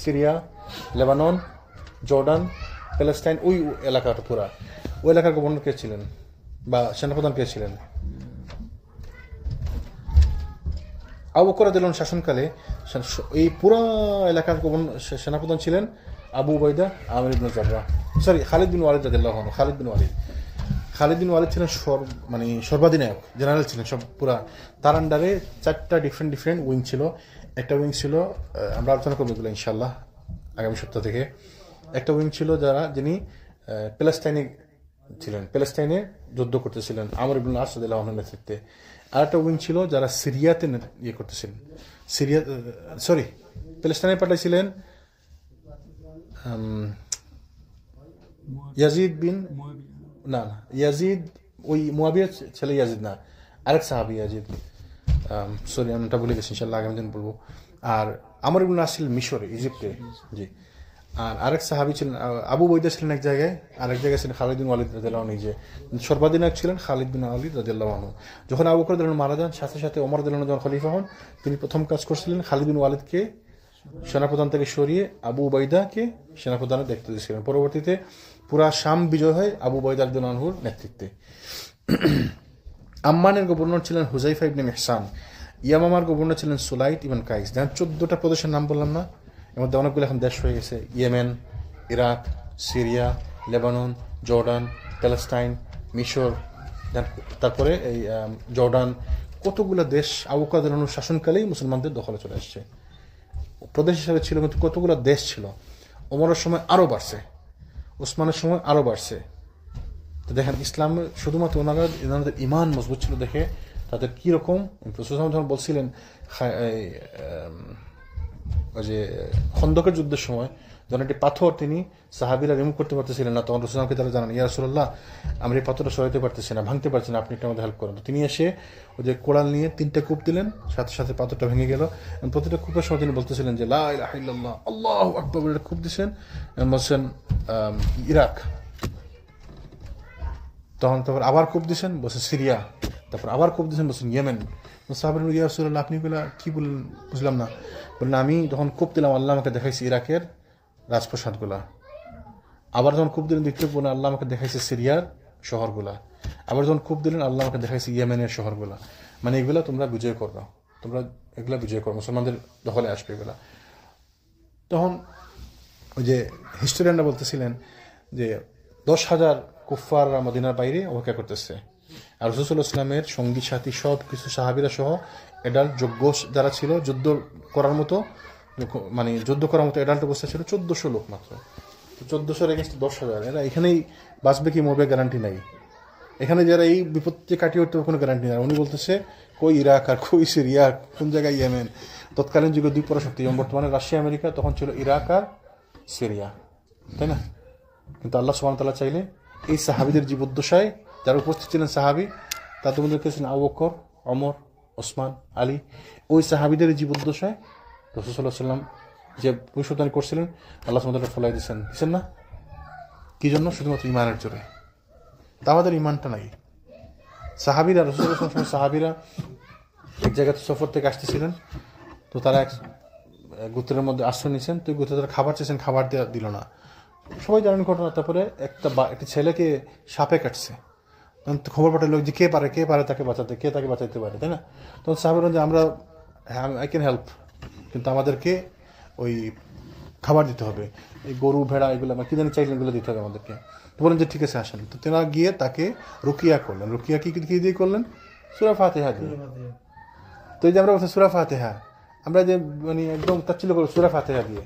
সিরিয়া, লেবানন, জর্ডান, প্যালেস্টাইন, ওই এলাকাটা পুরা, ওই এলাকার গভর্নর কে ছিলেন বা সেনাপ্রধান কে ছিলেন? আবু বকর রাদিয়াল্লাহু আনহু শাসনকালে এই পুরো এলাকার সেনাপ্রধান ছিলেন আবু উবাইদা আমির ইবনে জাররাহ, খালিদ বিন ওয়ালিদ রাদিয়াল্লাহু আনহু। খালিদ বিন ওয়ালিদ ছিলেন মানে সর্বাধিনায়ক, জেনারেল ছিলেন সব পুরা। তার আন্ডারে 4টা ডিফারেন্ট উইং ছিল। একটা উইং ছিল, আমরা আলোচনা করবো এগুলো ইনশাল্লাহ আগামী সপ্তাহ থেকে। একটা উইং ছিল যিনি প্যালেস্টাইনে ছিলেন, প্যালেস্টাইনে যুদ্ধ করতেছিলেন আমর ইবনুল আস রাদিয়াল্লাহু আনহুর নেতৃত্বে। আর একটা উইং ছিল যারা সিরিয়াতে করতেছিলেন, প্যালেস্টাইনে পাঠাইছিলেন ইয়াজিদ বিন ইয়াজিদ, ওই মুয়াবিয়ার ছেলে ইয়াজিদ না, আরেক সাহাবী ইয়াজিদ, নামটা ভুলে গেছি, ইনশাআল্লাহ আগামী দিন বলবো। আর আমর ইবনুল আস ছিলেন মিশরে, ইজিপ্টে, জি। আর আরেক সাহাবী ছিলেন আবু উবাইদা, ছিলেন এক জায়গায়, আরেক জায়গায় ছিলেন খালিদ বিন ওয়ালিদ রাদিয়াল্লাহু আনহু। যে সর্বাধিনায়ক ছিলেন খালিদ বিন ওয়ালিদ রাদিয়াল্লাহু আনহু। যখন আবু বকর রাদিয়াল্লাহু আনহু মারা যান, সাথে সাথে ওমর রাদিয়াল্লাহু আনহু যখন খলিফা হন, তিনি প্রথম কাজ করছিলেন খালিদ বিন ওয়ালিদকে সেনাপ্রধান থেকে সরিয়ে আবু উবাইদাকে সেনাপ্রধানের দায়িত্ব দিয়েছিলেন। পরবর্তীতে পুরা শাম বিজয় হয় আবু উবাইদা রাদিয়াল্লাহু আনহুর নেতৃত্বে। আম্মানের গভর্নর ছিলেন হুজাইফা ইবনে মিহসান। ইয়ামামার গভর্নর ছিলেন সুলাইট ইবন কাইস। যেমন 14টা প্রদেশের নাম বললাম না, এর মধ্যে অনেকগুলো এখন দেশ হয়ে গেছে, Yemen, Iraq, Syria, Lebanon, Jordan, Palestine, মিশর, তারপরে এই জর্ডান, কতগুলো দেশ আবু বকর রাদিয়াল্লাহু আনহুর শাসনকালেই মুসলমানদের দখলে চলে আসছে। প্রদেশ হিসাবে ছিল, কিন্তু কতগুলো দেশ ছিল। ওমরের সময় আরো বাড়ছে, ওসমানের সময় আরো বাড়ছে। তো দেখেন ইসলাম শুধুমাত্র ওনাদের ইমান মজবুত ছিল দেখে তাদের কি রকম বলছিলেন, ওই যে খন্দকের যুদ্ধের সময় যখন একটি পাথর তিনি সাহাবীরা রিমুভ করতে পারতেছিলেন না, তখন রাসূলুল্লাহকে তারা জানান, ইয়া রাসূলুল্লাহ, আমরা এই পাথরটা সরাইতে পারতেছি না, ভাঙতে পারছি না, আপনি একটু আমাদের হেল্প করেন। তিনি এসে ওই যে কোড়াল নিয়ে 3টে কূপ দিলেন, সাথে সাথে পাথরটা ভেঙে গেল। প্রতিটা কূপের সময় তিনি বলতেছিলেন যে লা ইলাহা ইল্লাল্লাহ, আল্লাহু আকবার বলে কূপ দিচ্ছেন। বলছেন ইরাক, তারপর আবার কূপ দিচ্ছেন, বলছেন সিরিয়া, তারপর আবার কূপ দিচ্ছেন, বলছেন ইয়েমেন। সাহাবীরা, ইয়া রাসূলুল্লাহ, আপনি কি বললেন, বুঝলাম না। বললেন, আমি যখন কূপ দিলাম আল্লাহ আমাকে দেখাইছে ইরাকের রাজপ্রসাদগুলা। আবার যখন কূপ দিলেন দ্বিতীয়, বলে আল্লাহ আমাকে দেখাইছে সিরিয়ার শহরগুলা। আবার যখন কূপ দিলেন আল্লাহ আমাকে দেখাইছে ইয়েমেনের শহরগুলা। মানে এগুলা তোমরা বিজয় করো, এগুলা বিজয় করো, মুসলমানদের দখলে আসবে এগুলা। তখন ওই যে হিস্টোরিয়ানরা বলতেছিলেন যে 10,000 কুফফাররা মদিনার বাইরে অপেক্ষা করতেছে, আর রাসূল সাল্লাল্লাহু আলাইহি ওয়াসাল্লামের সঙ্গী সাথী সব কিছু সাহাবীরা সহ এডাল্ট যোগ্য যারা ছিল, যুদ্ধ করার মতো এডাল্ট অবস্থা ছিল 1400 লোক মাত্র। 1400 এগেইনস্ট 10,000, এরা এখানেই বাঁচবে কি মরবে গ্যারান্টি নাই। এখানে যারা এই বিপত্তি কাটিয়ে উঠতে কোনো গ্যারান্টি নাই। উনি বলতেছে কই ইরাক আর কই সিরিয়া, কোন জায়গায় ইয়েমেন। তৎকালীন যুগে দুই পরাশক্তি, যেমন বর্তমানে রাশিয়া আমেরিকা, তখন ছিল ইরাক আর সিরিয়া, তাই না? কিন্তু আল্লাহ সুবহানাহু ওয়া তাআলা চাইলে এই সাহাবীদের জীবদ্দশায় যারা উপস্থিত ছিলেন সাহাবী, তাদের মধ্যে ছিলেন আবু বকর, ওমর, ওসমান, আলী, ওই সাহাবীদের জীবদ্দশায় রাসূল সাল্লাল্লাহু আলাইহি ওয়াসাল্লাম যে ভবিষ্যদ্বাণী করছিলেন আল্লাহ সুবহানাহু ওয়া তাআলা ফলাই দিচ্ছেন না? কি জন্য? শুধুমাত্র ইমানের জোরে। তা আমাদের ইমানটা নাই। সাহাবীরা রাসূল সাল্লাল্লাহু আলাইহি ওয়াসাল্লাম সাহাবীরা এক জায়গাতে সফর থেকে আসতেছিলেন, তো তারা এক গোত্রের মধ্যে আশ্রয় নিয়েছেন। তো গোত্রে তারা খাবার চেয়েছেন, খাবার দিল না। সবাই জানেন ঘটনা। তারপরে একটি ছেলেকে সাপে কাটছে, খবর পাঠালো যে কে পারে তাকে বাঁচাতে, কে তাকে বাঁচাতে পারে, তাই না? তখন সাহাবীরা যে আমরা আই ক্যান হেল্প, কিন্তু আমাদেরকে ওই খাবার দিতে হবে, এই গরু ভেড়া এগুলো আমার কি জানি চাইলেন এগুলো দিতে হবে আমাদেরকে। তো বলেন যে ঠিক আছে আসেন। তো তেনারা গিয়ে তাকে রুকিয়া করলেন। রুকিয়া কি দিয়ে করলেন? সূরা ফাতিহা দিয়ে। তো এই যে আমরা বলছি সূরা ফাতিহা, আমরা যে মানে একদম তাচ্ছিল্য করবো সূরা ফাতিহা দিয়ে।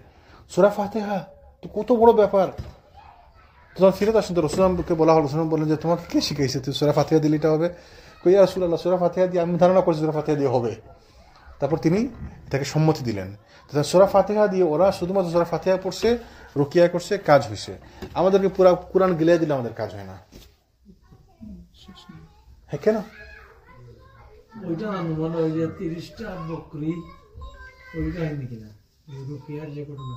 সূরা ফাতিহা তো কত বড় ব্যাপার। তখন ফিরত আসেন, তো রাসূলুল্লাহকে বলা হলো, রাসূলুল্লাহ বললেন যে তোমাকে কে শিখাইছে তুই সূরা ফাতিহা দিলে এটা হবে? কই ইয়া রাসূলুল্লাহ সূরা ফাতিহা দিয়ে আমি ধারণা করছি সূরা ফাতিহা দিয়ে হবে। তারপর তিনি এটাকে সম্মতি দিলেন। সূরা ফাতিহা দিয়ে ওরা শুধুমাত্র সূরা ফাতিহা পড়ছে, রুকিয়া করছে, কাজ হয়েছে। আমাদেরকে পুরা কুরআন গিলিয়ে দিলে আমাদের কাজ হয় না। হ্যাঁ কেন? ওইটা মানে ওই যে 30টা বকরি ওইটা হয়নি কিনা রুকিয়ার যে ঘটনা?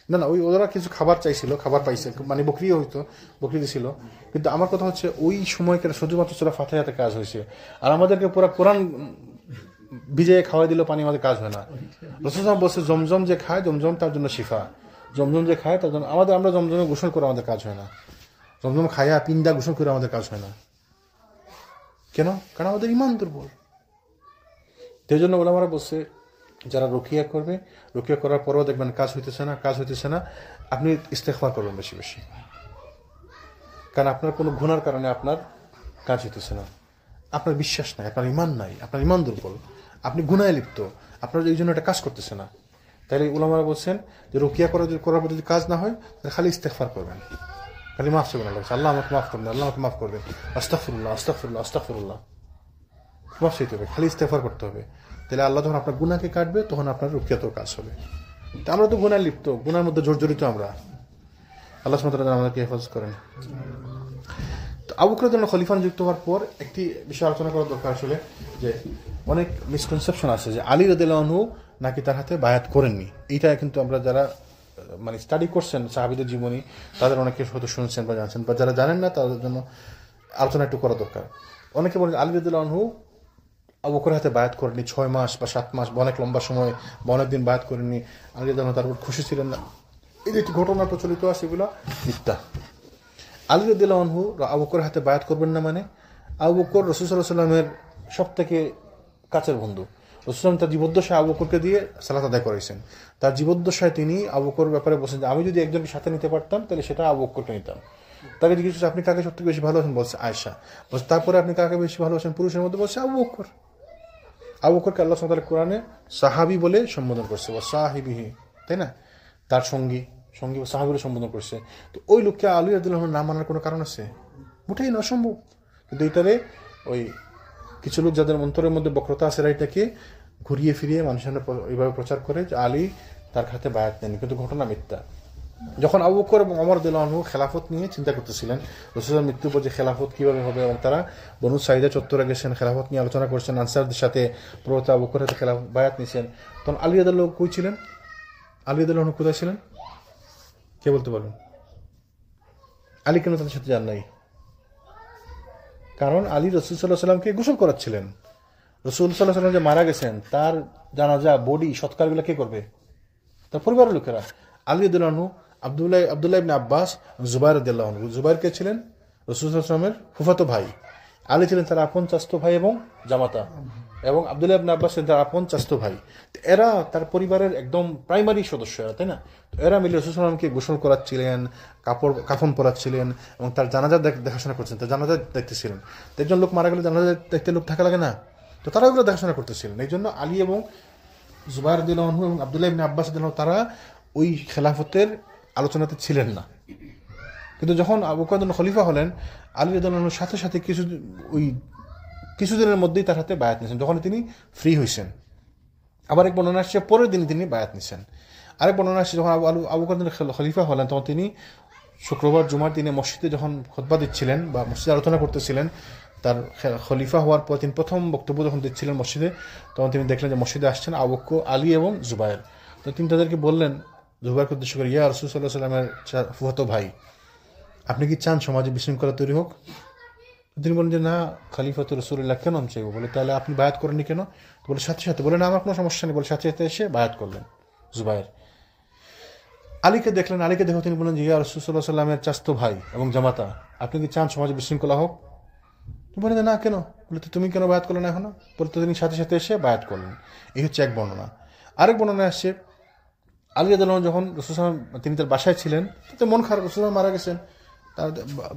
না ওই ওরা কিছু খাবার চাইছিল, খাবার পাইছে, মানে বকরিও হইতো, বকরি দিছিল। কিন্তু আমার কথা হচ্ছে ওই সময়কার শুধুমাত্র সূরা ফাতিহাতে কাজ হয়েছে। আর আমাদেরকে পুরা কোরআন ভিজিয়ে খাওয়াই দিল পানি, আমাদের কাজ হয় না। রাসূলুল্লাহ বলছে জমজম যে খায় জমজম তার জন্য শিফা, জমজম যে খায় তার জন্য। আমরা জমজমে গোসল করে আমাদের কাজ হয় না, জমজম খায়া পিন্দা গোসল করে আমাদের কাজ হয় না। কেন? কারণ আমাদের ঈমান দুর্বল। সেই জন্য ওলামারা বলছে যারা রুকিয়া করবে, রুকিয়া করার পরও দেখবেন কাজ হইতেছে না, আপনি ইস্তেগফার করবেন বেশি বেশি। কারণ আপনার কোনো গুনার কারণে আপনার কাজ হইতেছে না, আপনার বিশ্বাস নাই, আপনার ঈমান নাই, আপনার ঈমান দুর্বল, আপনি গুনায় লিপ্ত, আপনার এই জন্য এটা কাজ করতেছে না। তাহলে ওলামারা বলছেন যে রুকিয়া করার পর যদি কাজ না হয় তাহলে খালি ইস্তেগফার করবেন, খালি মাফ চাইবেন আল্লাহ আমাকে মাফ করবেন, আল্লাহ আমাকে মাফ করবেন, আস্তাগফিরুল্লাহ মাফ চাইতে হবে, খালি ইস্তেগফার করতে হবে। তাহলে আল্লাহ যখন আপনার গুনাহকে কাটবে তখন আপনার রুকিয়াতেও কাজ হবে। তো আমরা তো গুনায় লিপ্ত, গুনার মধ্যে জর্জরিত আমরা। আল্লাহ সুবহানাহু ওয়া তাআলা আমাদেরকে হেফাজত করেন। তো আবু বকর রাদিয়াল্লাহু খলিফা নিযুক্ত হওয়ার পর একটি বিষয় আলোচনা করা দরকার আসলে, যে অনেক মিসকনসেপশন আছে যে আলী রাদিয়াল্লাহু আনহু নাকি তার হাতে বায়াত করেননি। এইটা কিন্তু আমরা যারা মানে স্টাডি করছেন সাহাবীদের জীবনী তাদের অনেকে হয়তো শুনছেন বা জানছেন, বা যারা জানেন না তাদের জন্য আলোচনা একটু করা দরকার। অনেকে বলেন আলী রাদিয়াল্লাহু আনহু আবু বকরের হাতে বায়াত করেনি 6 মাস বা 7 মাস বা অনেক লম্বা সময় বা অনেক দিন বায়াত করেনি, আলী রাদিয়াল্লাহু আনহু তার উপর খুশি ছিলেন না। এই যে ঘটনা প্রচলিত আছে এগুলো মিথ্যা। আলী রাদিয়াল্লাহু আনহু আবু বকরের হাতে বায়াত করবেন না মানে আবু বকর রাসূল সাল্লাল্লাহু আলাইহি ওয়াসাল্লামের সবথেকে কাছের বন্ধু। রাসূল তার জীবদ্দশায় আবু বকরকে দিয়ে সালাত আদায় করাইছেন। তার জীবদ্দশায় তিনি আবু বকরের ব্যাপারে বলছেন যে আমি যদি একজনকে সাথে নিতে পারতাম তাহলে সেটা আবু বকরকে নিতাম। তাকে জিজ্ঞেস করছে আপনি কাকে সবথেকে বেশি ভালোবাসেন? বলছে আয়েশা। বলছে তারপরে আপনি কাকে বেশি ভালোবাসেন পুরুষের মধ্যে? বলছে আবু বকর। আবু বকরকে আল্লাহ সুবহানাহু ওয়া তাআলা কোরআনে সাহাবী বলে সম্বোধন করছে, ওয়া সাহিবিহি, তাই না? তার সঙ্গী সাহাবী বলে সম্বোধন করছে। তো ওই লোককে আলী রাদিয়াল্লাহু আনহু নাম মানার কোনো কারণ আছে? মোটেই না, অসম্ভব। কিন্তু এইটারে ওই কিছু লোক যাদের অন্তরের মধ্যে বক্রতা আছে এটাকে ঘুরিয়ে ফিরিয়ে মানুষের সামনে এইভাবে প্রচার করে যে আলী তার হাতে বায়াত নেন, কিন্তু ঘটনা মিথ্যা। যখন আবু বকর এবং ওমর রাদিয়াল্লাহু আনহু খেলাফত নিয়ে চিন্তা করতেছিলেন, রাসূলের মৃত্যুর পর যে খেলাফত কিভাবে হবে, এবং তারা বনু সাইদা চত্বরে গেছেন, খেলাফত নিয়ে আলোচনা করছেন, আনসারদের সাথে প্রবত আবু বকরের হাতে খেলাফত বায়াত নিয়েছেন, তখন আলী রাদিয়াল্লাহু কই ছিলেন? আলী রাদিয়াল্লাহু আনহু কোথায় ছিলেন? কে বলতে পারবেন? আলী কেন তাদের সাথে যান নাই? কারণ আলী রাসূল সাল্লাল্লাহু আলাইহি ওয়াসাল্লামকে গোসল করাচ্ছিলেন। রাসূল সাল্লাল্লাহু আলাইহি ওয়াসাল্লাম যে মারা গেছেন তার জানাজা বডি সৎকারগুলো কে করবে? তার পরিবারের লোকেরা। আলী রাদিয়াল্লাহু আনহু আব্দুল্লাহ ইবনে আব্বাস, জুবাইর রাদিয়াল্লাহু আনহু। জুবাইর কে ছিলেন? রাসূল সাল্লাল্লাহু আলাইহি ওয়াসাল্লামের ফুফাতো ভাই। আলী ছিলেন তার আপন চাচতো ভাই এবং জামাতা, এবং আব্দুল্লাহ ইবনে আব্বাস ছিলেন তার আপন চাচতো ভাই। এরা তার পরিবারের একদম প্রাইমারি সদস্য, এরা, তাই না? তো এরা মিলে রাসূল সাল্লাল্লাহু আলাইহি ওয়াসাল্লামকে গোসল করাচ্ছিলেন, কাফন পরাচ্ছিলেন, এবং তার জানাজা দেখাশোনা করছেন, তার জানাজা দেখতেছিলেন। তো একজন লোক মারা গেলে জানাজা দেখতে লোক থাকা লাগে না? তো তারা ওগুলো দেখাশোনা করতেছিলেন। এই জন্য আলী এবং জুবাইর রাদিয়াল্লাহু আনহু এবং আব্দুল্লাহ ইবনে আব্বাস রাদিয়াল্লাহু তারা ওই খেলাফতের আলোচনাতে ছিলেন না। কিন্তু যখন আবু বকর খলিফা হলেন, আলী রাদিয়াল্লাহু আনহুর সাথে সাথে কিছুদিনের মধ্যেই তার হাতে বায়াত নিয়েছেন, যখন তিনি ফ্রি হয়েছেন। আবার এক বর্ণনা আসছে পরের দিন তিনি বায়াত নিয়েছেন। আরেক বর্ণনা আসছে যখন আবু বকর খলিফা হলেন তখন তিনি শুক্রবার জুমার দিনে মসজিদে যখন খুতবা দিচ্ছিলেন বা মসজিদে আলোচনা করতেছিলেন, তার খলিফা হওয়ার পর তিনি প্রথম বক্তব্য যখন দিচ্ছিলেন মসজিদে, তখন তিনি দেখলেন যে মসজিদে আসছেন আবু বকর, আলী এবং জুবাইর। তো তিনি তাদেরকে বললেন, জুবাইরকে উদ্দেশ্য করে, ইয়া রাসূল সাল্লাল্লাহু আলাইহি ওয়াসাল্লামের ফুফাতো ভাই, আপনি কি চান সমাজে বিশৃঙ্খলা তৈরি হোক? তিনি বলেন যে না, খলিফাতুর রাসূলুল্লাহ কেন আমি চাইবো? বলে তাহলে আপনি বায়াত করেননি কেন? বলে সাথে সাথে। বলে না, আমার কোনো সমস্যা নেই। বলে সাথে সাথে এসে বায়াত করলেন জুবাইর। আলীকে দেখলেন, আলীকে দেখে তিনি বললেন যে ইয়া রাসূল সাল্লাল্লাহু আলাইহি ওয়াসাল্লামের চাচতো ভাই এবং জামাতা, আপনি কি চান সমাজে বিশৃঙ্খলা হোক? বলে না কেন? বলে তো তুমি কেন বায়াত করলেন এখনো? বলে তো তিনি সাথে সাথে এসে বায়াত করলেন। এই হচ্ছে এক বর্ণনা। আরেক বর্ণনা আসছে আলী রাদিয়াল্লাহু আনহু যখন রাসূল সাল্লাল্লাহু আলাইহি ওয়াসাল্লাম তিনি তার বাসায় ছিলেন, তো মন খারাপ, রাসূল সাল্লাল্লাহু আলাইহি ওয়াসাল্লাম মারা গেছেন, তার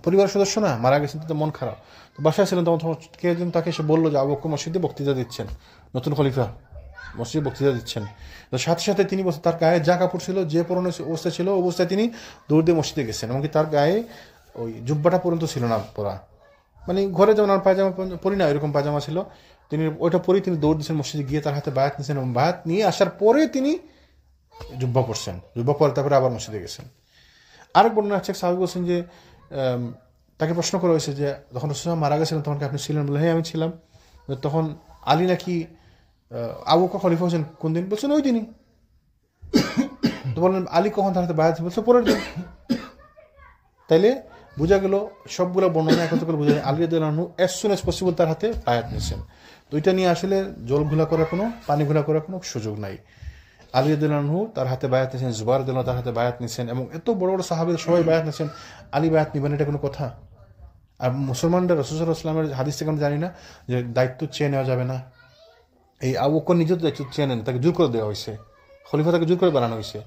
পরিবারের সদস্য না, মারা গেছেন, তো মন খারাপ। তো বাসায় ছিলেন, তখন কে একজন তাকে এসে বললো যে আবু বকর মসজিদে বক্তৃতা দিচ্ছেন, নতুন খলিফা মসজিদে বক্তৃতা দিচ্ছেন। তো সাথে সাথে তিনি তার গায়ে যা কাপড় ছিল, যে পরনের অবস্থায় ছিল অবস্থায় তিনি দৌড় দিয়ে মসজিদে গেছেন, এমনকি তার গায়ে ওই জুব্বাটা পর্যন্ত ছিল না পরা, মানে ঘরে যেমন আর পায়জামা পরি না এরকম পায়জামা ছিল, তিনি ওইটা পরেই তিনি দৌড় দিচ্ছেন মসজিদে গিয়ে, তার হাতে বায়াত নিয়েছেন এবং বায়াত নিয়ে আসার পরে তিনি জুব্বা পরছেন, জুব্বা পরে তারপরে আবার মসজিদে গেছেন। আরেক বর্ণনা আছে, সাহাবী বলছেন যে তাকে প্রশ্ন করা হয়েছে যে যখন রাসূল মারা গেছিলেন তখন কি আপনি ছিলেন? বলে হ্যাঁ আমি ছিলাম। তখন আলী নাকি আবু বকর খলিফা হয়েছেন কোন দিন? বলছেন ওই দিনই। তো বললেন আলী কখন তার হাতে বায়াত? বলছে পরের দিন। তাইলে বোঝা গেল সবগুলো বর্ণনা একত্র করে বোঝা যায় আলী রাদিয়াল্লাহু আনহু অ্যাজ সুন অ্যাজ পসিবল তার হাতে বায়াত নিয়েছেন। তো এটা নিয়ে আসলে জল ঘোলা করার কোনো, পানি ঘোলা করার কোনো সুযোগ নাই। আলী রাদিয়াল্লাহু আনহু তার হাতে বায়াত নিয়েছেন, জুবাইর রাদিয়াল্লাহু তার হাতে বায়াত নিয়েছেন, এবং এত বড় বড় সাহাবীরা সবাই বায়াত নিয়েছেন, আলী বায়াত নিবেন এটা কোনো কথা? আর মুসলমানরা রাসূল সাল্লাল্লাহু আলাইহি ওয়াসাল্লামের হাদিস থেকে আমরা জানি না যে দায়িত্ব চেয়ে নেওয়া যাবে না। এই আবু বকর নিজের দায়িত্ব চেয়ে নেন, তাকে জোর করে দেওয়া হয়েছে, খলিফা তাকে জোর করে বানানো হয়েছে,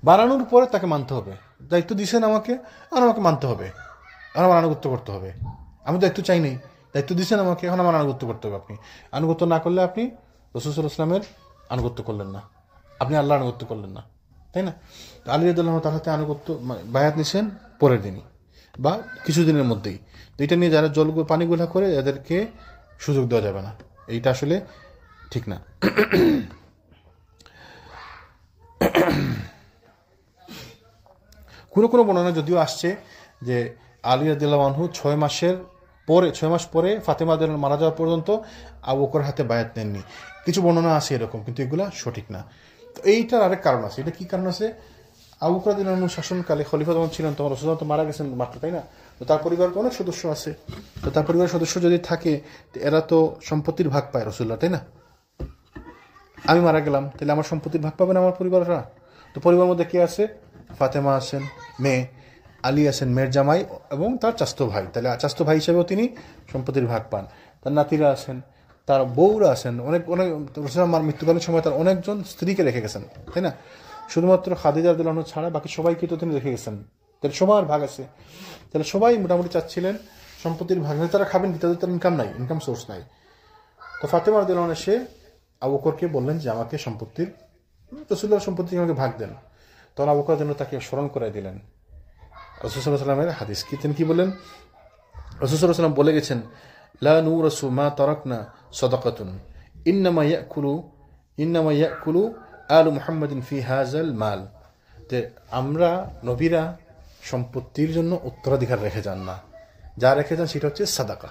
বানানোর পরে তাকে মানতে হবে। দায়িত্ব দিয়েছেন আমাকে, আর আমাকে মানতে হবে, আর আমার আনুগত্য করতে হবে। আমি দায়িত্ব চাই নেই, দায়িত্ব দিয়েছেন আমাকে, এখন আমার আনুগত্য করতে হবে। আপনি আনুগত্য না করলে আপনি রাসূল সাল্লাল্লাহু আলাইহি ওয়াসাল্লামের আনুগত্য করলেন না, আপনি আল্লাহর আনুগত্য করলেন না, তাই না? আলী রাদিয়াল্লাহু আনহু তার হাতে আনুগত্য বায়াত নিছেন পরের দিনই বা কিছুদিনের মধ্যেই। তো এটা নিয়ে যারা জল পানিগুলা করে এদেরকে সুযোগ দেওয়া যাবে না, এইটা আসলে ঠিক না। কোনো কোনো বর্ণনা যদিও আসছে যে আলী রাদিয়াল্লাহু আনহু 6 মাস পরে ফাতেমা রাদিয়াল্লাহু মারা যাওয়া পর্যন্ত আবু বকর হাতে বায়াত নেননি। কিছু বর্ণনা আছে এরকম, কিন্তু এগুলা সঠিক না। তো এইটার আরেক কারণ আছে। এটা কি কারণ আছে? আবু বকর রাদিয়াল্লাহু আনহু শাসনকালে খলিফা যখন ছিলেন তখন রাসূলুল্লাহ তো মারা গেছেন মাত্র, তাই না? তো তার পরিবারের অনেক সদস্য আছে, তো তার পরিবারের সদস্য যদি থাকে এরা তো সম্পত্তির ভাগ পায় রাসূলুল্লাহ, তাই না? আমি মারা গেলাম, তাহলে আমার সম্পত্তির ভাগ পাবে না আমার পরিবাররা? তো পরিবারের মধ্যে কে আছে? ফাতেমা আছেন মেয়ে, আলী আছেন মেয়ের জামাই, এবং তার চাচাতো ভাই, তাহলে চাচাতো ভাই হিসেবেও তিনি সম্পত্তির ভাগ পান। তার নাতিরা আছেন, তার বউরা আছেন, অনেক অনেক রাসূলুল্লাহর মৃত্যুকালীন সময় তার অনেকজন স্ত্রীকে রেখে গেছেন, তাই না? শুধুমাত্র খাদিজা রাদিয়াল্লাহু আনহা ছাড়া বাকি সবাইকে তো তিনি রেখে গেছেন, তাহলে সবার ভাগ আছে। তাহলে সবাই মোটামুটি চাচ্ছিলেন সম্পত্তির ভাগ, তারা খাবেন কি? তাদের তার ইনকাম নাই, ইনকাম সোর্স নাই। তো ফাতেমা রাদিয়াল্লাহু আনহা এসে আবু বকরকে বললেন যে আমাকে রাসূলুল্লাহর সম্পত্তি আমাকে ভাগ দেন। তখন আবু বকর যেন তাকে স্মরণ করাই দিলেন রাসূল সাল্লাল্লাহু আলাইহি ওয়াসাল্লামের হাদিস। কি তিনি কি বলেন? রাসূল সাল্লাল্লাহু আলাইহি ওয়াসাল্লাম বলে গেছেন, লা নুরাসু মা তারাকনা সাদাকাতুন ইন্নামা ইয়াকুলু আলু মুহাম্মাদিন ফি হাযাল মাল। যে আমরা নবীরা সম্পত্তির জন্য উত্তরাধিকার রেখে যান না, যা রেখে যান সেটা হচ্ছে সাদাকা।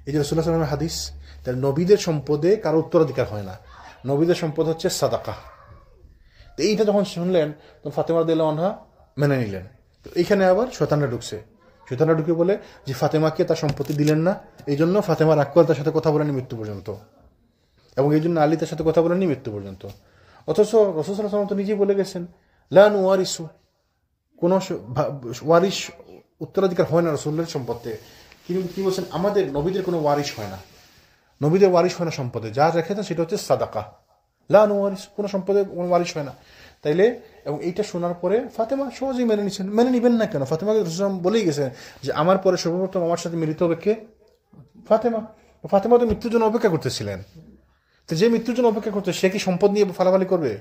এই যে রাসূলুল্লাহ সাল্লাল্লাহু আলাইহি ওয়াসাল্লামের হাদিস, তাহলে নবীদের সম্পদে কারো উত্তরাধিকার হয় না, নবীদের সম্পদ হচ্ছে সাদাকা। তো এইটা যখন শুনলেন তখন ফাতেমা রাদিয়াল্লাহু আনহা মেনে নিলেন। তো এইখানে আবার শয়তানরা ঢুকে বলে যে ফাতেমাকে তার সম্পত্তি দিলেন না, এই জন্য ফাতেমা রাগ করে তার সাথে কথা বলেনি মৃত্যু পর্যন্ত, এবং এই জন্য আলী তার সাথে কথা বলেনি মৃত্যু পর্যন্ত। অথচ রাসূল সাল্লাল্লাহু আলাইহি ওয়াসাল্লাম তো নিজেই বলে গেছেন, লা নুওয়ারিসু, কোন ওয়ারিশ উত্তরাধিকার হয় না রাসূলের সম্পদে। কিন্তু কি বলছেন? আমাদের নবীদের কোনো ওয়ারিশ হয় না, নবীদের ওয়ারিশ হয় না সম্পদে, যা রেখেছেন সেটা হচ্ছে সাদাকা। লা নুওয়ারিস, কোনো সম্পদে কোনো ওয়ারিশ হয় না। তাইলে এবং এইটা শোনার পরে ফাতেমা সহজেই মেনে নিচ্ছেন। মেনে নিবেন না কেন? ফাতেমাকে রাসূল বলেই গেছেন যে আমার পরে সর্বপ্রথম আমার সাথে মিলিত হবে কে? ফাতেমা। ফাতেমা তো মৃত্যুর জন্য অপেক্ষা করতেছিলেন। তো যে মৃত্যুর জন্য অপেক্ষা করতে, সে কি সম্পদ নিয়ে ফালাফালি করবে?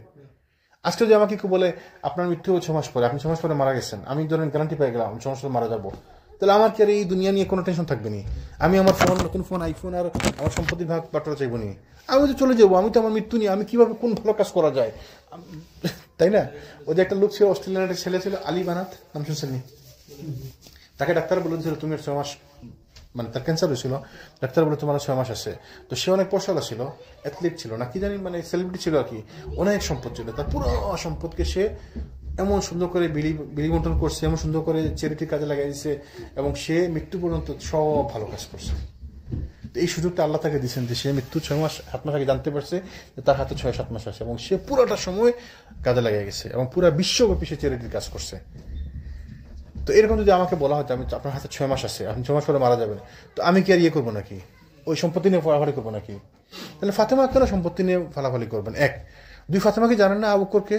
আজকে যদি আমাকে কেউ বলে আপনার মৃত্যু 6 মাস পরে, আপনি 6 মাস পরে মারা গেছেন, আমি ধরেন গ্যারান্টি পেয়ে গেলাম 6 মাস পরে মারা যাবো, তাহলে আমার কি আর এই দুনিয়া নিয়ে কোনো টেনশন থাকবে না? আমি আমার নতুন ফোন আইফোন আর আমার সম্পত্তির ভাগ বাটোয়ারা চাইবো নি? আমি তো চলে যাবো, আমি তো আমার মৃত্যু নিয়ে আমি কিভাবে কোন ভালো কাজ করা যায়, তাই না? ওই যে একটা লোক ছিল, অস্ট্রেলিয়ার একটা ছেলে ছিল, আলী বানাত, নাম শুনছেন? তাকে ডাক্তার বলেছিল তুমি 6 মাস, মানে তার ক্যান্সার হয়েছিল, ডাক্তার বলে তোমার 6 মাস আছে। তো সে অনেক পয়সাওয়ালা ছিল, অ্যাথলিট ছিল না কি জানি, মানে সেলিব্রিটি ছিল আর কি, অনেক সম্পদ ছিল। তার পুরো সম্পদকে সে এমন সুন্দর করে বিলি বন্টন করছে, এমন সুন্দর করে চ্যারিটির কাজে লাগাই দিচ্ছে, এবং সে মৃত্যু পর্যন্ত সব ভালো কাজ করছে। তো এই সুযোগটা আল্লাহ তাকে দিচ্ছেন যে সে মৃত্যু 6 মাস 7 মাস আগে জানতে পারছে যে তার হাতে 6-7 মাস আছে, এবং সে পুরোটা সময় কাজে লাগিয়ে গেছে, এবং পুরো বিশ্বব্যাপী সে চ্যারিটির কাজ করছে। তো এরকম যদি আমাকে বলা হয় আমি আপনার হাতে 6 মাস আছে, আপনি 6 মাস পরে মারা যাবেন, তো আমি কি আর ইয়ে করবো নাকি? ওই সম্পত্তি নিয়ে ফালাফালি করবো নাকি? তাহলে ফাতেমা কেন সম্পত্তি নিয়ে ফালাফালি করবেন? 1, 2, ফাতেমা কি জানেন না আবু বকরকে?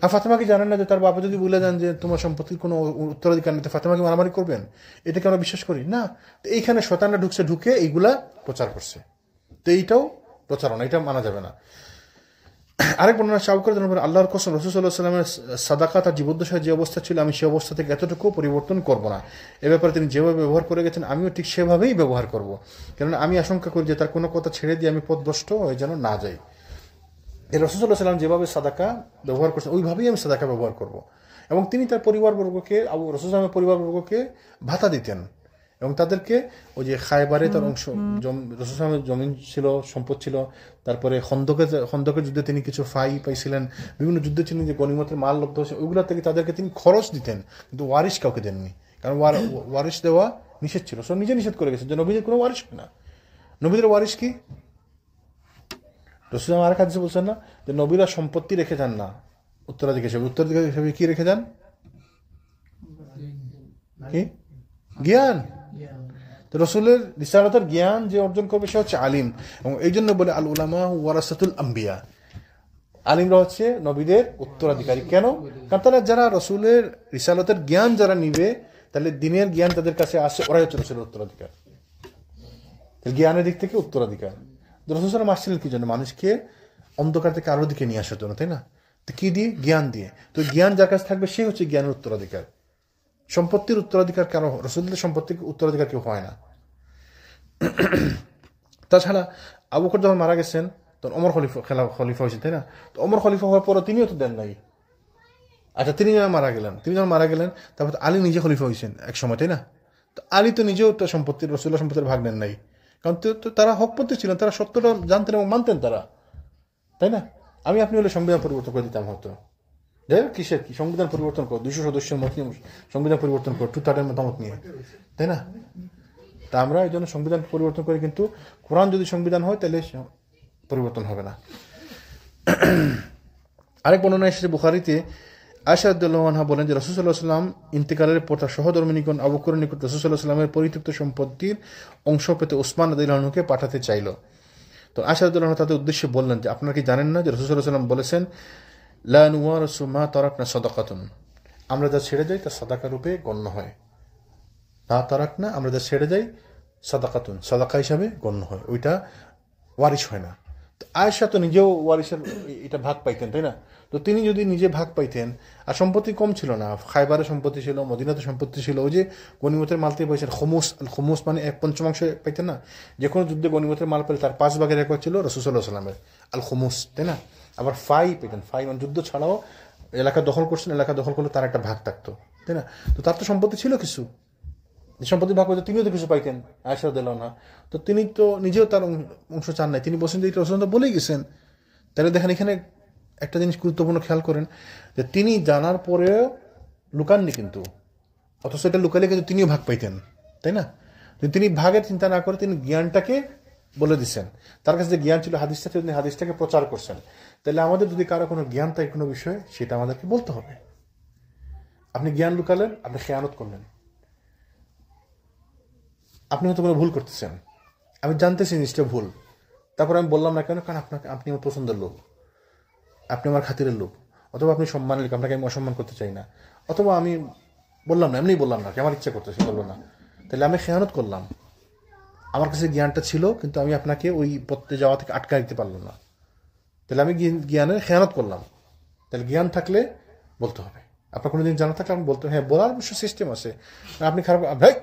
আর ফাতেমা কি জানেন না যে তার বাবা যদি বলে যান যে তোমার সম্পত্তির কোনো উত্তরাধিকার নেই, ফাতেমা কি মারামারি করবেন? এটাকে আমরা বিশ্বাস করি না। তো এইখানে শয়তানরা ঢুকে এইগুলা প্রচার করছে। তো এইটাও প্রচারণা, এটা মানা যাবে না। আরেক বর্ণনা শাহ করে জানাবেন, আল্লাহর কসম রাসূল সাল্লাল্লাহু আলাইহি ওয়াসাল্লামের সাদাকা তার জীবদ্দশায় যে অবস্থা ছিল আমি সেই অবস্থা থেকে এতটুকু পরিবর্তন করব না। এ ব্যাপারে তিনি যেভাবে ব্যবহার করে গেছেন আমিও ঠিক সেভাবেই ব্যবহার করব, কেননা আমি আশঙ্কা করি যে তার কোনো কথা ছেড়ে দিয়ে আমি পথভ্রষ্ট হয়ে যেন না যাই। এই রাসূল সাল্লাল্লাহু আলাইহি ওয়াসাল্লাম যেভাবে সাদাকা ব্যবহার করছেন ওইভাবেই আমি সাদাকা ব্যবহার করব। এবং তিনি তার পরিবারবর্গকে, রাসূল সাল্লাল্লাহু আলাইহি ওয়াসাল্লামের পরিবারবর্গকে ভাতা দিতেন এবং তাদেরকে ওই যে খায়বারে তার অংশ, রাসূল সাল্লাল্লাহু আলাইহি ওয়াসাল্লামের জমিন ছিল, সম্পদ ছিল, তারপরে খন্দকের যুদ্ধে তিনি কিছু ফাই পাইছিলেন, বিভিন্ন যুদ্ধে ছিলেন যে গনিমতের মাল লব্ধ হয়েছে ওইগুলো থেকে তাদেরকে তিনি খরচ দিতেন, কিন্তু ওয়ারিশ কাউকে দেননি, কারণ ওয়ারিশ দেওয়া নিষেধ ছিল। সব নিজে নিষেধ করে গেছেন যে নবীদের কোনো ওয়ারিশ না। নবীদের ওয়ারিশ কি? রাসূল আর এক হাদিসে বলছেন না যে নবীরা সম্পত্তি রেখে যান না উত্তরাধিকার হিসেবে কি রেখে যান? কি? জ্ঞান। তো রাসূলের রিসালাতের জ্ঞান যে অর্জন করবে সে হচ্ছে আলিম, এবং এই জন্য বলে আল উলামা ওয়ারাসাতুল আম্বিয়া, আলিমরা হচ্ছে নবীদের উত্তরাধিকারী। কেন? কারণ তারা যারা রাসূলের রিসালাতের জ্ঞান যারা নিবে, তাহলে দিনের জ্ঞান তাদের কাছে আসে, ওরাই হচ্ছে রাসূলের উত্তরাধিকার। জ্ঞানের দিক থেকে উত্তরাধিকার। রাসূল সাল্লাল্লাহু আলাইহি ওয়াসাল্লাম আসছিলেন কি জন্য? মানুষকে অন্ধকার থেকে আলোর দিকে নিয়ে আসার জন্য, তাই না? তো কি দিয়ে? জ্ঞান দিয়ে। তো জ্ঞান যার কাছে থাকবে সে হচ্ছে জ্ঞানের উত্তরাধিকার। সম্পত্তির উত্তরাধিকার কারো, রাসূলের সম্পত্তির উত্তরাধিকার কেউ হয় না। তাছাড়া আবু বকর যখন মারা গেছেন তখন ওমর খলিফা হয়েছেন, তাই না? তো ওমর খলিফা হওয়ার পরও তিনিও তো দেন নাই। আচ্ছা, তিনি যখন মারা গেলেন তারপর আলী নিজে খলিফা হয়েছেন এক সময়, তাই না? তো আলী তো নিজেও তো সম্পত্তির, রাসূলের সম্পত্তির ভাগ নেন নাই, কারণ তো তারা হকপন্থী ছিলেন, তারা সত্যটা জানতেন এবং মানতেন তারা, তাই না? আপনি হলে সংবিধান পরিবর্তন করে দিতাম হয়তো। কিসের কি সংবিধান পরিবর্তন কর, 200 সদস্যের মত নিয়ে সংবিধান পরিবর্তন কর, 2/3 মতামত নিয়ে, তাই না? তা আমরা এই জন্য সংবিধান পরিবর্তন করি, কিন্তু কোরআন যদি সংবিধান হয় তাহলে পরিবর্তন হবে না। আরেক বর্ণনা এসেছে বুখারীতে, আয়েশা রাদিয়াল্লাহু আনহা বলেন যে রাসূল সাল্লাল্লাহু আলাইহি ওয়াসাল্লাম ইন্তিকালের পর তার সহধর্মিণীগণ আবু বকরের নিকট রাসূল সাল্লাল্লাহু আলাইহি ওয়াসাল্লামের পরিত্যক্ত সম্পত্তির অংশ পেতে ওসমান রাদিয়াল্লাহু আনহুকে পাঠাতে চাইল। তো আয়েশা রাদিয়াল্লাহু আনহা তাদের উদ্দেশ্যে বললেন যে আপনারা কি জানেন না যে রাসূল সাল্লাল্লাহু আলাইহি ওয়াসাল্লাম বলেছেন লা নুওয়ারিসু মা তারাকনা সাদাকাতুন, আমরা যা ছেড়ে যাই তা সাদাকা রূপে গণ্য হয়। মা তারাকনা, আমরা যা ছেড়ে যাই, সাদাকাতুন, সাদাকা হিসাবে গণ্য হয়, ওইটা ওয়ারিশ হয় না। তো আয়েশা তো নিজেও ওয়ারিশের এটা ভাগ পাইতেন, তাই না? তো তিনি যদি নিজে ভাগ পাইতেন, আর সম্পত্তি কম ছিল না, খায়বারে সম্পত্তি ছিল, মদিনাতে সম্পত্তি ছিল, ওই যে গনিমতের মাল থেকে পাইছেন খুমুস মানে 1/5 পাইতেন না? যে কোনো যুদ্ধে গনিমতের মাল পেলে তার 5 ভাগের 1 ভাগ ছিল রাসূল সাল্লাল্লাহু আলাইহি ওয়াসাল্লামের, আল খুমুস, তাই না? আবার ফাই পেতেন, ফাই মানে যুদ্ধ ছাড়াও এলাকা দখল করছেন, এলাকা দখল করলে তার একটা ভাগ থাকতো, তাই না? তো তার তো সম্পত্তি ছিল কিছু, সম্পত্তি ভাগ পেতে তিনিও তো কিছু পাইতেন, আয়েশা রাদিয়াল্লাহু আনহা। তো তিনি তো নিজেও তার অংশ চান নাই, তিনি বলছেন যে এটা রাসূল তো বলেই গেছেন। তাহলে দেখেন এখানে একটা জিনিস গুরুত্বপূর্ণ খেয়াল করেন যে তিনি জানার পরেও লুকাননি, কিন্তু অথচ এটা লুকালে কিন্তু তিনিও ভাগ পাইতেন, তাই না? তিনি ভাগের চিন্তা না করে তিনি জ্ঞানটাকে বলে দিচ্ছেন, তার কাছে যে জ্ঞান ছিল হাদিসটা, তিনি হাদিসটাকে প্রচার করছেন। তাহলে আমাদের যদি কারো কোনো জ্ঞান থাকে কোনো বিষয়ে, সেটা আমাদেরকে বলতে হবে। আপনি জ্ঞান লুকালেন, আপনি খেয়ানত করলেন, আপনি হয়তো কোনো ভুল করতেছেন, আমি জানতেছি জিনিসটা ভুল, তারপর আমি বললাম না কেন? কারণ আপনি আমার পছন্দের লোক, আপনি আমার খাতিরের লোক, অথবা আপনি সম্মানের লোক, আপনাকে আমি অসম্মান করতে চাই না, অথবা আমি বললাম না, এমনি বললাম না, আমার ইচ্ছা করতেছে বললো না, তাহলে আমি খেয়ানত করলাম। আমার কাছে জ্ঞানটা ছিল, কিন্তু আমি আপনাকে ওই পথে যাওয়া থেকে আটকা দিতে পারলাম না, তাহলে আমি জ্ঞানের খেয়ানত করলাম। তাহলে জ্ঞান থাকলে বলতে হবে। আপনার কোনোদিন জানা থাকলে আমি বলতে, হ্যাঁ বলার অবশ্য সিস্টেম আছে, আপনি খারাপ ভাই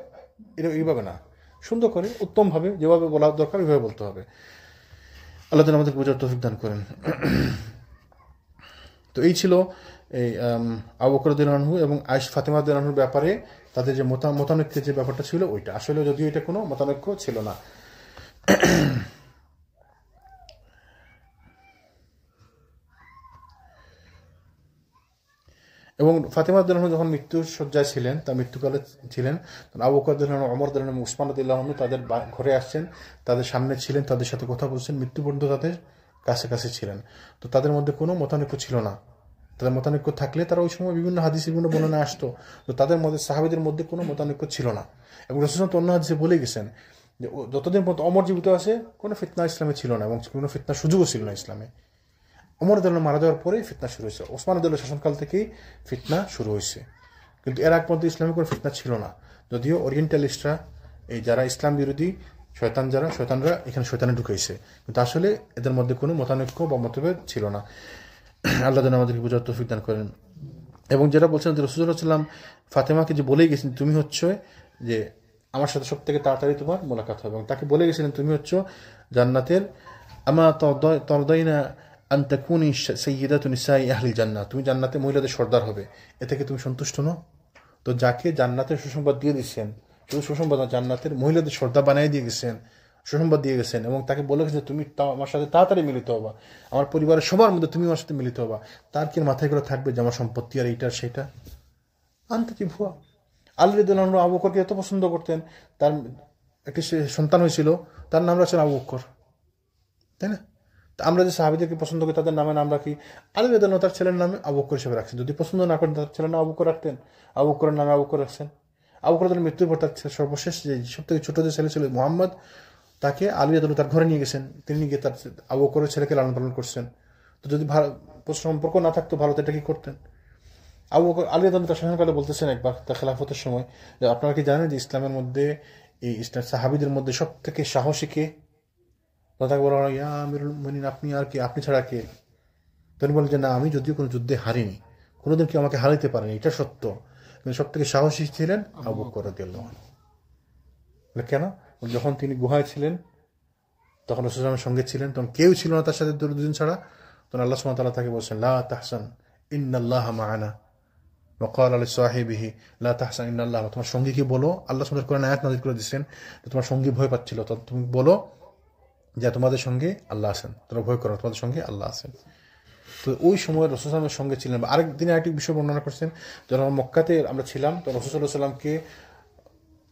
এটা এইভাবে না, সুন্দর করে উত্তমভাবে যেভাবে বলা দরকার ওইভাবে বলতে হবে। আল্লাহ তাআলা আমাদের বোঝার তৌফিক দান করেন। তো এই ছিল এই আবু বকর রাদিয়াল্লাহু আনহু এবং ফাতেমা রাদিয়াল্লাহু আনহুর ব্যাপারে তাদের যে মতানৈক্যের যে ব্যাপারটা ছিল ওইটা, আসলে যদিও এটা কোনো মতানৈক্য ছিল না। এবং ফাতেমা রাদিয়াল্লাহু আনহা যখন মৃত্যুর শয্যায় ছিলেন, তার মৃত্যুকালে ছিলেন, আবু বকর রাদিয়াল্লাহু আনহু, ওমর রাদিয়াল্লাহু আনহু, উসমান রাদিয়াল্লাহু আনহু তাদের ঘরে আসছেন, তাদের সামনে ছিলেন, তাদের সাথে কথা বলছেন, মৃত্যু পর্যন্ত তাদের কাছে ছিলেন। তো তাদের মধ্যে কোনো মতানৈক্য ছিল না। তাদের মতানৈক্য থাকলে তারা ওই সময় বিভিন্ন হাদিসে বিভিন্ন বর্ণনা আসতো, তো তাদের মধ্যে সাহাবীদের মধ্যে কোনো মতানৈক্য ছিল না। এবং রাসূল সাল্লাল্লাহু আলাইহি ওয়াসাল্লাম অন্য হাদিসে বলে গেছেন যে যতদিন পর্যন্ত ওমর জীবিত আছে কোনো ফিতনা ইসলামে ছিল না, এবং কোনো ফিতনার সুযোগও ছিল না ইসলামে। ওমর রাদিয়াল্লাহু মারা যাওয়ার পরে ফিতনা শুরু হয়েছে, ওসমান রাদিয়াল্লাহু শাসনকাল থেকেই ফিতনা শুরু হয়েছে। কিন্তু এর আগ পর্যন্ত ইসলামে কোনো ফিতনা ছিল না, যদিও ওরিয়েন্টালিস্টরা, এই যারা ইসলাম বিরোধী শয়তানরা এখানে শয়তানে ঢুকাইছে, কিন্তু আসলে এদের মধ্যে কোনো মতানৈক্য বা মতভেদ ছিল না। আল্লাহ যেন আমাদেরকে বোঝার তৌফিক দান করেন। এবং যেটা বলছেন যে রাসূলুল্লাহ সাল্লাল্লাহু আলাইহি ওয়াসাল্লাম ফাতেমাকে যে বলেই গেছেন তুমি হচ্ছে যে আমার সাথে সব থেকে তাড়াতাড়ি তোমার মোলাকাত হবে, এবং তাকে বলে গেছিলেন তুমি হচ্ছে জান্নাতের আমা তরদাইনা আন তাকুনি সাইয়্যিদাতু নিসাই আহলিল জান্নাহ, তুমি জান্নাতে মহিলাদের সর্দার হবে, এ থেকে তুমি সন্তুষ্ট নও? তো যাকে জান্নাতের সুসংবাদ দিয়ে দিচ্ছেন, শুধু সুসংবাদ না, জান্নাতের মহিলাদের সর্দার বানিয়ে দিয়ে গেছেন, সুসংবাদ দিয়ে গেছেন, এবং তাকে বলে গেছেন তুমি আমার সাথে তাড়াতাড়ি মিলিত হবা, আমার পরিবারের সবার মধ্যে তুমি আমার সাথে মিলিত হবা, তার কি মাথায় করে থাকবে যে আমার সম্পত্তি আর এইটা সেটা? আন্তর্জাতিক ভুয়া। আলী রাদিয়াল্লাহু আনহু আবু বকরকে এত পছন্দ করতেন, তার একটি সন্তান হয়েছিল, তার নাম রাখছেন আবু বকর, তাই না? আমরা যে সাহাবীদেরকে পছন্দ করি তাদের নামে নাম রাখি, আলী রাদিয়াল্লাহু তার ছেলের নামে আবু বকর হিসেবে রাখছেন। যদি পছন্দ না করেন তার ছেলের নাম আবু বকর রাখতেন, আবু বকরের নামে আবু বকর রাখছেন। আবু বকর মৃত্যুর পর তার সর্বশেষ যে সব থেকে ছোট যে ছেলে ছিল মুহাম্মদ, তাকে আলী রাদিয়াল্লাহু তার ঘরে নিয়ে গেছেন, তিনি গিয়ে তার আবু বকরের ছেলেকে লালন পালন করছেন। তো যদি সম্পর্ক না থাকতো ভালো, তো এটা কি করতেন? আবু বকর আলী রাদিয়াল্লাহু তার শাসনকালে বলতেছেন একবার তার খেলাফতের সময় যে আপনারা কি জানেন যে ইসলামের মধ্যে এই ইসলাম সাহাবীদের মধ্যে সব থেকে সাহসী কে? তাকে বলা হয় ইয়া আমিরুল মুমিনিন, আপনি আর কে, আপনি ছাড়া কে? তিনি বলেন যে না, আমি যদিও কোনো যুদ্ধে হারিনি, কোনোদিন কেউ আমাকে হারাইতে পারেনি, এটা সত্য, কিন্তু সব থেকে সাহসী ছিলেন আবু বকর রাদিয়াল্লাহু আনহু। কেন? যখন তিনি গুহায় ছিলেন তখন রাসূলুল্লাহ সাল্লাল্লাহু আলাইহি ওয়াসাল্লামের সঙ্গে ছিলেন, তখন কেউ ছিল না তার সাথে দুদিন ছাড়া, তখন আল্লাহ সুবহানাহু ওয়া তাআলা তাকে বলছেন লা তাহসান ইন্নাল্লাহা মা'ানা ওয়া ক্বালা লিসাহিবিহি লা তাহসান ইন্নাল্লাহ, তোমার সঙ্গীকে বলো, আল্লাহ সুবহানাহু ওয়া তাআলা আয়াত নাযিল করে দিয়েছেন যে তোমার সঙ্গী ভয় পাচ্ছিল, তো তুমি বলো যে তোমাদের সঙ্গে আল্লাহ আছেন, তোমরা ভয় করো, তোমাদের সঙ্গে আল্লাহ আছেন। তো ওই সময় রাসূল সাল্লাল্লাহু আলাইহি ওয়াসাল্লামের সঙ্গে ছিলেন। আরেকদিন আরেকটি বিষয় বর্ণনা করছেন, যখন মক্কাতে আমরা ছিলাম তো রাসূল সাল্লাল্লাহু আলাইহি ওয়াসাল্লামকে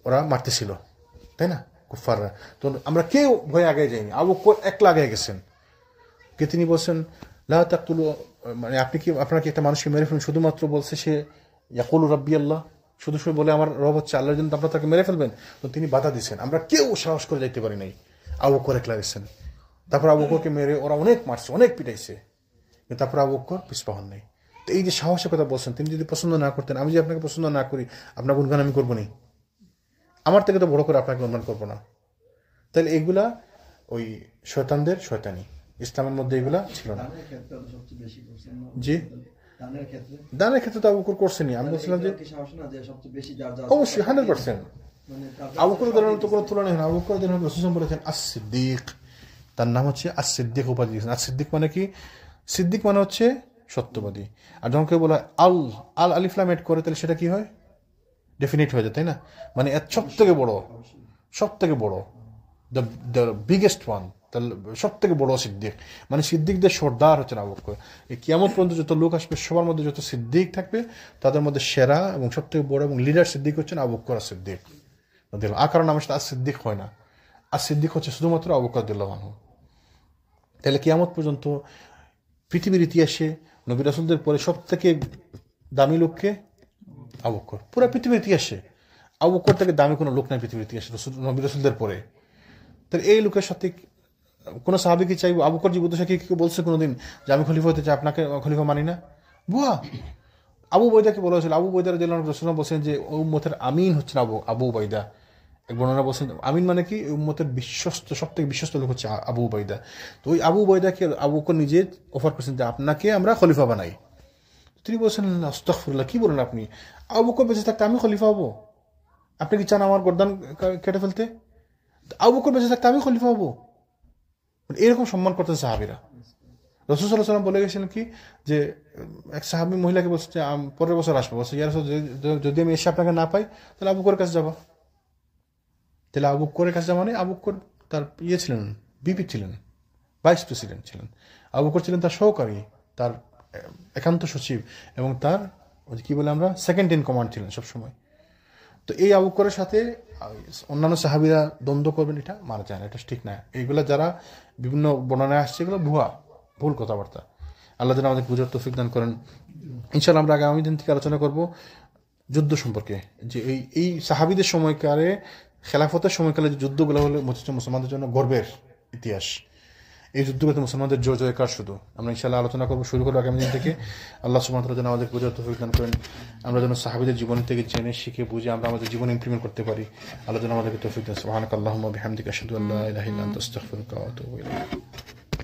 ওরা মারতেছিল, তাই না, কুফাররা, তো আমরা কেউ ভয়ে আগে যাইনি, আবু বকর একলা আগে গেছেন, কে তিনি বলছেন লা তাকতুলু, মানে আপনারা কি একটা মানুষকে মেরে ফেলবেন শুধুমাত্র বলছে সে ইয়াকুলু রাব্বি আল্লাহ, শুধু শুধু বলে আমার রব হচ্ছে আল্লাহর জন্য, আপনারা তাকে মেরে ফেলবেন? তো তিনি বাধা দিচ্ছেন, আমরা কেউ সাহস করে যাইতে পারি নাই, আবু বকর একলা গেছেন। তারপর আবু বকরকে মেরে ওরা অনেক মারছে, অনেক পিটাইছে, কিন্তু তারপর আবু বকর পিছপা হন নাই। তো এই যে সাহসের কথা বলছেন, তিনি যদি পছন্দ না করতেন, আমি যদি আপনাকে পছন্দ না করি, আপনার গুণগান আমি করবো নি? আমার থেকে তো বড় করে আপনাকে গুণগান করবো না। তাহলে এগুলা ওই শয়তানদের শয়তানি, ইসলামের মধ্যে এগুলা ছিল না। জি, দানের ক্ষেত্রে তো আবু বকর করছেনি, আমি বলছিলাম যে অবশ্যই 100%। আবু বকর রাদিয়াল্লাহু আনহু তো কোনো তুলনা হয় না। আবু বকর রাদিয়াল্লাহু আনহু রাসূল বলেছেন আস-সিদ্দিক, তার নাম হচ্ছে আস-সিদ্দিক উপাধি দিয়েছেন। আস-সিদ্দিক মানে কি? সিদ্দিক মানে হচ্ছে সত্যবাদী। আর যখন কেউ বলে আল আলিফ লাম এড করে, তাহলে সেটা কি হয়? ডেফিনিট হয়ে যায়, তাই না? মানে সব থেকে বড় দ্য বিগেস্ট ওয়ান, সব থেকে বড় সিদ্দিক, মানে সিদ্দিকদের সর্দার হচ্ছেন আবু বকর। এই কিয়ামত পর্যন্ত যত লোক আসবে সবার মধ্যে যত সিদ্দিক থাকবে, তাদের মধ্যে সেরা এবং সব থেকে বড় এবং লিডার সিদ্দিক হচ্ছেন আবু বকর সিদ্দিক। আর কারণ আমার সাথে সিদ্দিক হয় না, আর সিদ্দিক হচ্ছে শুধুমাত্র আবু বকর রাদিয়াল্লাহু আনহু। তাহলে কিয়ামত পর্যন্ত পৃথিবীর ইতিহাসে নবী রাসূলদের পরে সব থেকে দামি লোককে আবু বকর, পুরো পৃথিবীর ইতিহাসে আবু বকর থেকে দামি কোনো লোক নাই পৃথিবীর ইতিহাসে নবী রাসূলদের পরে। তাহলে এই লোকের সাথে কোনো সাহাবী কি চাইব? আবু বকর জীবিত কি কেউ বলছে কোনোদিন যে আমি খলিফা হতে চাই, আপনাকে খলিফা মানি না? বুয়া। আবু উবাইদাকে বলা হয়েছিল, আবু উবাইদা রাদিয়াল্লাহু আনহু রাসূলুল্লাহ বলছেন যে উম্মতের আমিন হচ্ছেন আবু উবাইদা। এক বর্ণনা বলছেন আমিন মানে কি? উম্মতের বিশ্বস্ত, সব থেকে বিশ্বস্ত লোক হচ্ছে আবু উবাইদা। তো ওই আবু উবাইদাকে আবু বকর নিজে অফার করছেন যে আপনাকে আমরা খলিফা বানাই। তিনি বলছেন আস্তাগফিরুল্লাহ, কি বলেন আপনি? আবু বকর বেঁচে থাকতে আমি খলিফা হবো? আপনি কি চান আমার গর্দান কেটে ফেলতে? আবু বকর বেঁচে থাকতে আমি খলিফা হবো? এরকম সম্মান করতেন সাহাবীরা। রাসূল সাল্লাল্লাহু আলাইহি ওয়াসাল্লাম বলে গেছিলেন কি যে এক সাহাবী মহিলাকে বলছে যে পরের বছর আসবো, বলছে ইয়া রাসূল যদি আমি এসে আপনাকে না পাই তাহলে আবু বকরের কাছে যাবা। তাহলে আবু বকরের কাছে মানে আবু বকর তার ছিলেন, বিপি ছিলেন, ভাইস প্রেসিডেন্ট ছিলেন। আবু বকর ছিলেন তার সহকারী, তার একান্ত সচিব, এবং তার কি বলে আমরা সেকেন্ড ইন কমান্ড ছিলেন সবসময়। তো এই আবু বকরের সাথে অন্যান্য সাহাবীরা দ্বন্দ্ব করবেন, এটা মানা যায় না, এটা ঠিক না। এইগুলো যারা বিভিন্ন বর্ণনায় আসছে এগুলো ভুল কথাবার্তা। আল্লাহ যেন আমাদের বুঝার তৌফিক দান করেন। ইনশাআল্লাহ আমরা আগামী দিন থেকে আলোচনা করব যুদ্ধ সম্পর্কে, যে এই সাহাবীদের সময়কালে, খেলাফতের সময়কালে যে যুদ্ধগুলো হলো মুসলমানদের জন্য গর্বের ইতিহাস। এই যুদ্ধগত মুসলমানদের জয়কার শুধু আমরা ইনশাআল্লাহ আলোচনা করবো, শুরু করবো আগামী দিন থেকে। আল্লাহ সুবহানাহু ওয়া তাআলা যেন আমাদের বোঝার তৌফিক দান করেন, আমরা যেন সাহাবীদের জীবন থেকে জেনে শিখে বুঝে আমরা আমাদের জীবনে ইমপ্লিমেন্ট করতে পারি। আল্লাহ যেন আমাদেরকে তৌফিক দেন। সুবহানাকাল্লাহুম্মা ওয়া বিহামদিকা আশহাদু আল্লা ইলাহা ইল্লা আনতা আস্তাগফিরুকা ওয়া আতুবু ইলাইক।